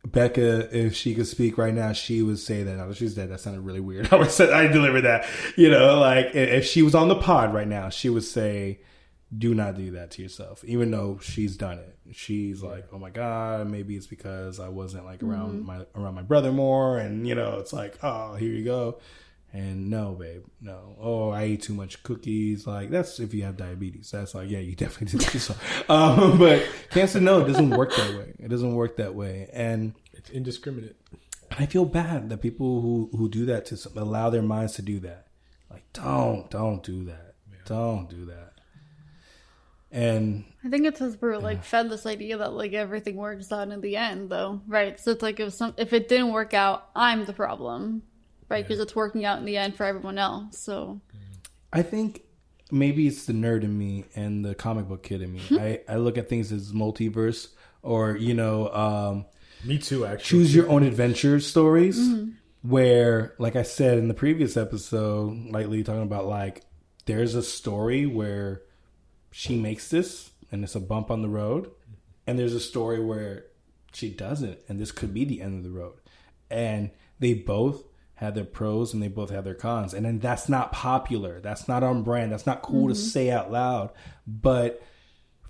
Becca, if she could speak right now, she would say that. No, she's dead. That sounded really weird. I delivered that. You know, like, if she was on the pod right now, she would say, do not do that to yourself, even though she's done it. She's like, oh my God, maybe it's because I wasn't like around my brother more. And, you know, it's like, oh, here you go. And no, babe, no. Oh, I ate too much cookies. Like, that's if you have diabetes. That's like, yeah, you definitely did that yourself. But cancer, no, it doesn't work that way. It doesn't work that way. And it's indiscriminate. I feel bad that people who do that to allow their minds to do that. Like, don't do that. Yeah. Don't do that. And I think it's because we're like fed this idea that like everything works out in the end, though, right? So it's like if it didn't work out, I'm the problem, right? Because it's working out in the end for everyone else. So I think maybe it's the nerd in me and the comic book kid in me. I look at things as multiverse, or, you know, me too. Actually, choose your own adventure stories. Mm-hmm. Where, like I said in the previous episode, lightly talking about like there's a story where she makes this and it's a bump on the road, and there's a story where she doesn't and this could be the end of the road, and they both have their pros and they both have their cons. And then that's not popular, that's not on brand, that's not cool to say out loud. But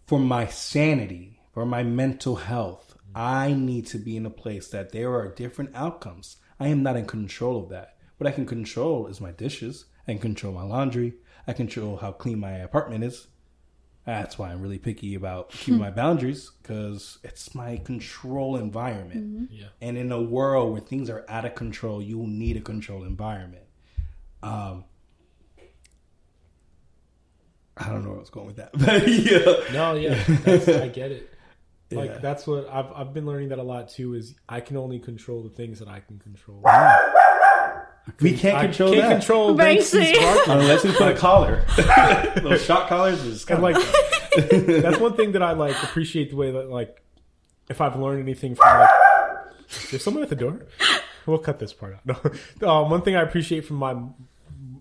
for my sanity, for my mental health, I need to be in a place that there are different outcomes. I am not in control of that. What I can control is my dishes. I can control my laundry. I control how clean my apartment is. That's why I'm really picky about keeping my boundaries, because it's my control environment. Mm-hmm. Yeah. And in a world where things are out of control, you need a controlled environment. I don't know where I was going with that, but yeah. No, yeah, I get it. Like Yeah. that's what I've been learning that a lot too. Is I can only control the things that I can control. We can't control I can't that. control Banksy. Banksy's barking. Unless we put a collar. Those shot collars is And kind like that's one thing that I like appreciate the way that like if I've learned anything from like there's someone at the door. We'll cut this part out. No. One thing I appreciate from my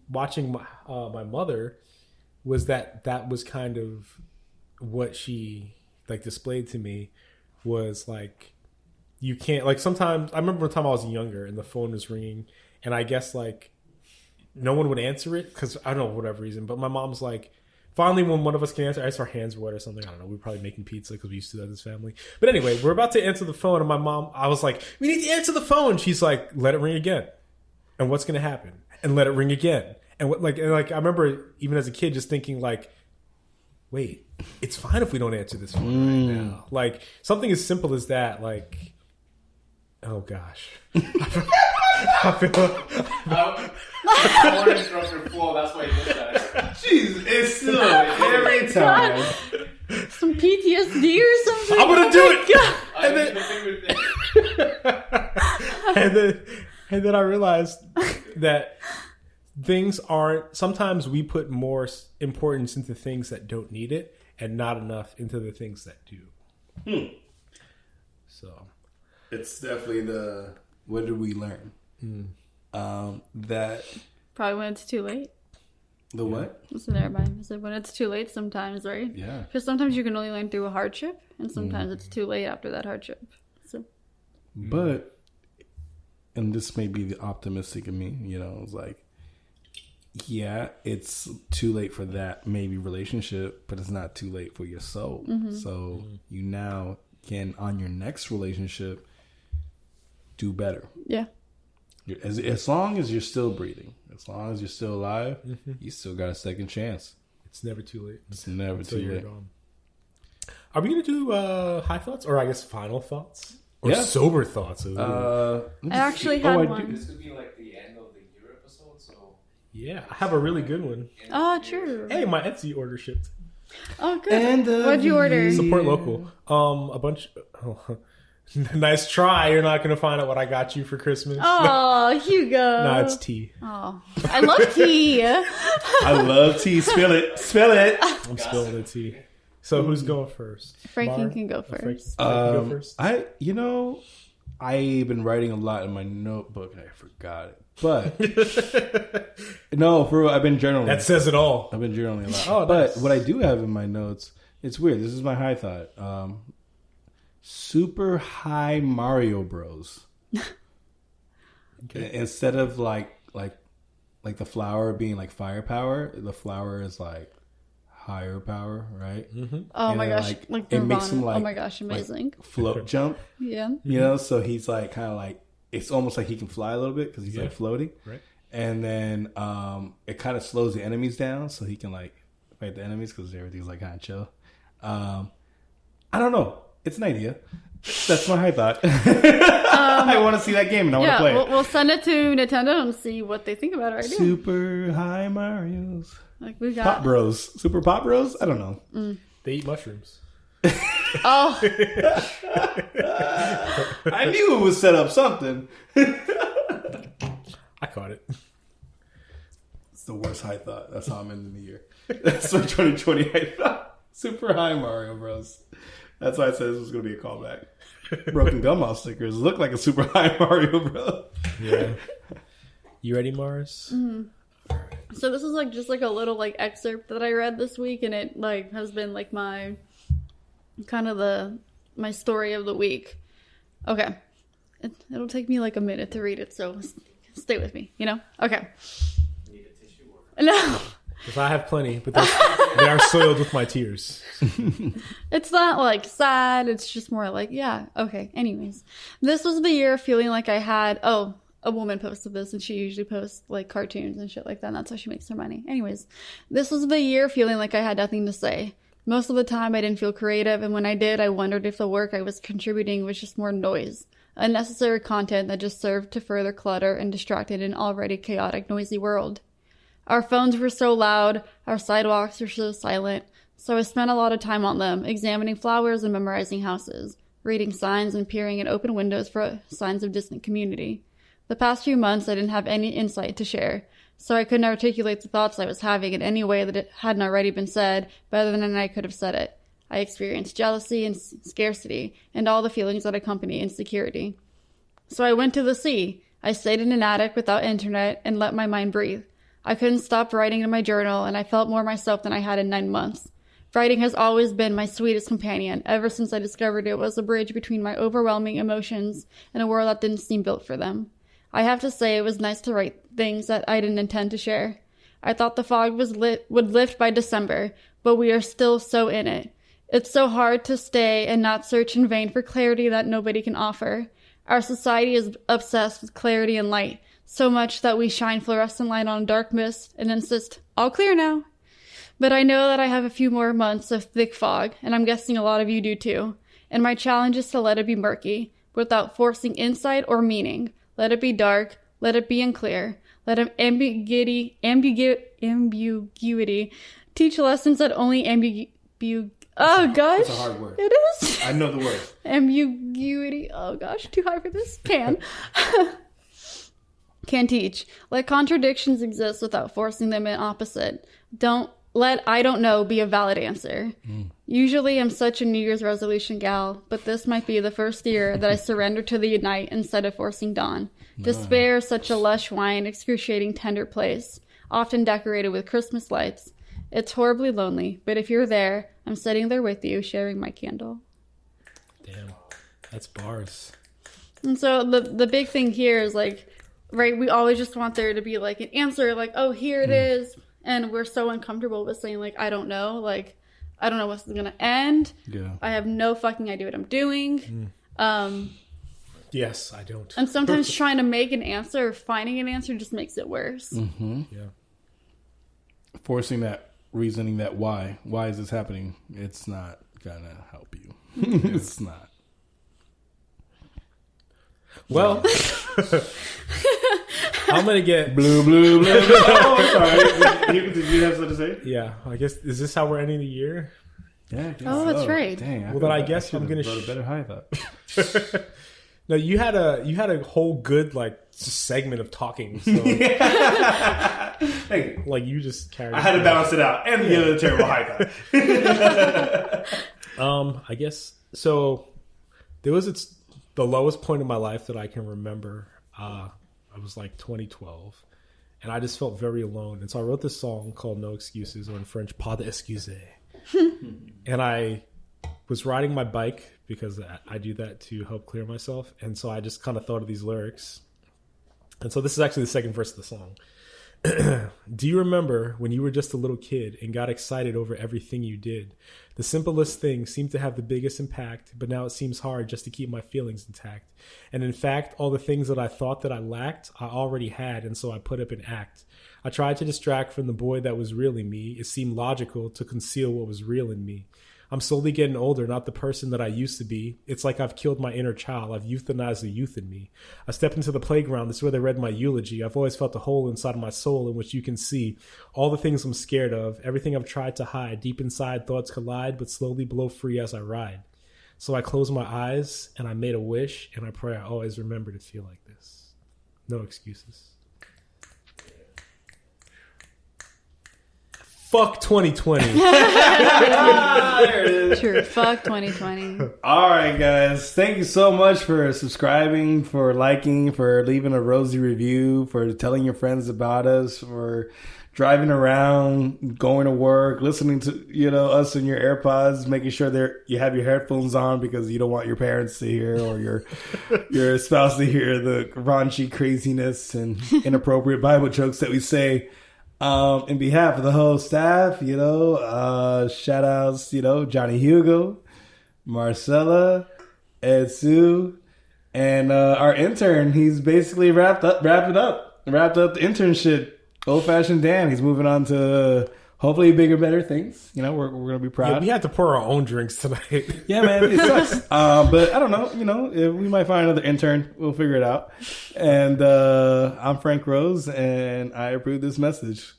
watching my mother was that was kind of what she like displayed to me was like you can't like sometimes I remember one time I was younger and the phone was ringing and I guess like no one would answer it because I don't know whatever reason but my mom's like finally when one of us can answer I guess our hands were wet or something I don't know we were probably making pizza because we used to do that as a family but anyway we're about to answer the phone and my mom I was like we need to answer the phone she's like let it ring again and what's gonna happen and let it ring again and what like I remember even as a kid just thinking like wait, it's fine if we don't answer this phone right now. Like something as simple as that. Like, oh gosh, I want to interrupt your flow. That's why you did that. Jeez, it's still every time. Some PTSD or something. I'm gonna do it. And then I realized that things aren't. Sometimes we put more importance into things that don't need it, and not enough into the things that do. So, it's definitely the. What did we learn? That Probably when it's too late. the what? Listen, everybody. I said when it's too late sometimes, right? Yeah. Because sometimes you can only learn through a hardship, and sometimes it's too late after that hardship. So. But, and this may be the optimistic of me. You know, it's like. Yeah, it's too late for that maybe relationship, but it's not too late for your soul. So you now can, on your next relationship, do better. Yeah. As long as you're still breathing, as long as you're still alive, you still got a second chance. it's never too late. It's never Until too you're late. gone. Are we gonna do high thoughts or I guess final thoughts or Yeah. sober thoughts? I actually had one. This could be like the end of the year episode, so Yeah, I have a really good one. Oh, true. Hey, my Etsy order shipped. Oh, good. What'd you order? Support local. A bunch. Oh, nice try. You're not gonna find out what I got you for Christmas. Oh, Hugo. No, it's tea. Oh, I love tea. I love tea. Spill it. Spill it. I'm spilling the tea. So who's going first? Frankie Mar? can go Frank- first. go first. I've been writing a lot in my notebook and I forgot it. But no, for real, I've been journaling. That says it all. I've been journaling a lot. Oh, but nice. what I do have in my notes, it's weird. This is my high thought. Super high Mario Bros. Okay. Instead of like the flower being like firepower, the flower is like higher power, right? Mm-hmm. Oh And my then, gosh. Like it makes him Nirvana. like Oh my gosh, amazing. like float jump. Yeah. You know, so he's like kind of like it's almost like he can fly a little bit because he's Yeah. like floating, Right. and then it kind of slows the enemies down so he can like fight the enemies because everything's like kind of chill. I don't know. It's an idea. That's my high thought. I want to see that game and I want to Yeah, play it. we'll send it to Nintendo and see what they think about our idea. Super high Marios. Like we Pop got. Bros. Super Pop Bros? I don't know. They eat mushrooms. Oh, I knew it was set up something. I caught it. It's the worst high thought. That's how I'm ending the year. That's my 2020 high thought. Super high Mario Bros. That's why I said this was going to be a callback. Broken Gumball stickers look like a super high Mario Bros. Yeah. You ready, Mars? so this is like just like a little like excerpt that I read this week, and it like has been like my kind of my story of the week. Okay, it'll take me like a minute to read it, so stay with me. You know? Okay. need a tissue or No. Because I have plenty, but they are soiled with my tears. It's not like sad, it's just more like, yeah, okay. Anyways, this was the year feeling like I had, a woman posted this and she usually posts like cartoons and shit like that, and that's how she makes her money. Anyways, this was the year feeling like I had nothing to say. Most of the time I didn't feel creative, and when I did, I wondered if the work I was contributing was just more noise. Unnecessary content that just served to further clutter and distracted an already chaotic, noisy world. Our phones were so loud, our sidewalks were so silent, So I spent a lot of time on them, examining flowers and memorizing houses, reading signs and peering in open windows for signs of distant community. The past few months, I didn't have any insight to share, so I couldn't articulate the thoughts I was having in any way that it hadn't already been said better than I could have said it. I experienced jealousy and scarcity and all the feelings that accompany insecurity. So I went to the sea. I stayed in an attic without internet and let my mind breathe. I couldn't stop writing in my journal, and I felt more myself than I had in 9 months. Writing has always been my sweetest companion, ever since I discovered it was a bridge between my overwhelming emotions and a world that didn't seem built for them. I have to say it was nice to write things that I didn't intend to share. I thought the fog would lift by December, but we are still so in it. It's so hard to stay and not search in vain for clarity that nobody can offer. Our society is obsessed with clarity and light, so much that we shine fluorescent light on dark mist and insist, all clear now. But I know that I have a few more months of thick fog, and I'm guessing a lot of you do too. And my challenge is to let it be murky, without forcing insight or meaning. Let it be dark, let it be unclear, let ambiguity teach lessons that only oh gosh. It's a hard word. It is. I know the word. Ambiguity. Oh gosh, too high for this. Can teach. Let contradictions exist without forcing them in opposite. Don't let I don't know be a valid answer. Usually I'm such a New Year's resolution gal, but this might be the first year that I surrender to the night instead of forcing dawn. Despair is such a lush wine, excruciating tender place, often decorated with Christmas lights. It's horribly lonely, but if you're there, I'm sitting there with you, sharing my candle. Damn, that's bars. And so the big thing here is like, right, we always just want there to be like an answer, like, oh, here it is. And we're so uncomfortable with saying like, I don't know, like, I don't know what's going to end. Yeah. I have no fucking idea what I'm doing. Yes, I don't. And sometimes trying to make an answer or finding an answer just makes it worse. Mm-hmm. Yeah. Forcing that reasoning that why is this happening? It's not gonna help you. It's not. Well, I'm gonna get Blue. Oh, sorry. Did you have something to say? Yeah, I guess is this how we're ending the year? Yeah. I guess Oh, that's right. Dang. Well, then I guess I'm gonna wrote a better high thought. No, you had a whole good like segment of talking. So Hey, like you just carried. I had to balance it out and the other terrible high thought. I guess so. There was the lowest point in my life that I can remember. I was like 2012, and I just felt very alone. And so I wrote this song called "No Excuses," or in French, "Pas d'excuses." And I was riding my bike because I do that to help clear myself. And so I just kind of thought of these lyrics. And so this is actually the second verse of the song. Do you remember when you were just a little kid and got excited over everything you did? The simplest things seemed to have the biggest impact, but now it seems hard just to keep my feelings intact. And in fact, all the things that I thought that I lacked, I already had, and so I put up an act. I tried to distract from the boy that was really me. It seemed logical to conceal what was real in me. I'm slowly getting older, not the person that I used to be. It's like I've killed my inner child. I've euthanized the youth in me. I stepped into the playground. This is where they read my eulogy. I've always felt a hole inside of my soul in which you can see all the things I'm scared of, everything I've tried to hide. Deep inside, thoughts collide, but slowly blow free as I ride. So I closed my eyes, and I made a wish, and I pray I always remember to feel like this. No excuses. Fuck 2020. There it is. True. Fuck 2020. All right, guys. Thank you so much for subscribing, for liking, for leaving a Rosy review, for telling your friends about us, for driving around, going to work, listening to us in your AirPods, making sure you have your headphones on because you don't want your parents to hear or your spouse to hear the raunchy craziness and inappropriate Bible jokes that we say. In behalf of the whole staff, shout outs, Johnny Hugo, Marcella, Ed Sue, and our intern. He's basically wrapped up the internship. Old fashioned Dan. He's moving on to hopefully bigger, better things. We're gonna be proud. Yeah, we had to pour our own drinks tonight. Yeah, man, it sucks. But I don't know. If we might find another intern. We'll figure it out. And I'm Frank Rose, and I approve this message.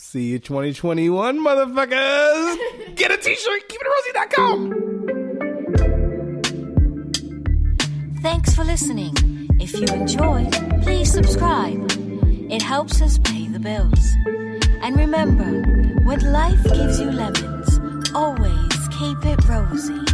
See you 2021, motherfuckers. Get a t-shirt, keepititrosy.com. Thanks for listening. If you enjoyed, please subscribe. It helps us pay the bills. And remember, when life gives you lemons, always keep it rosy.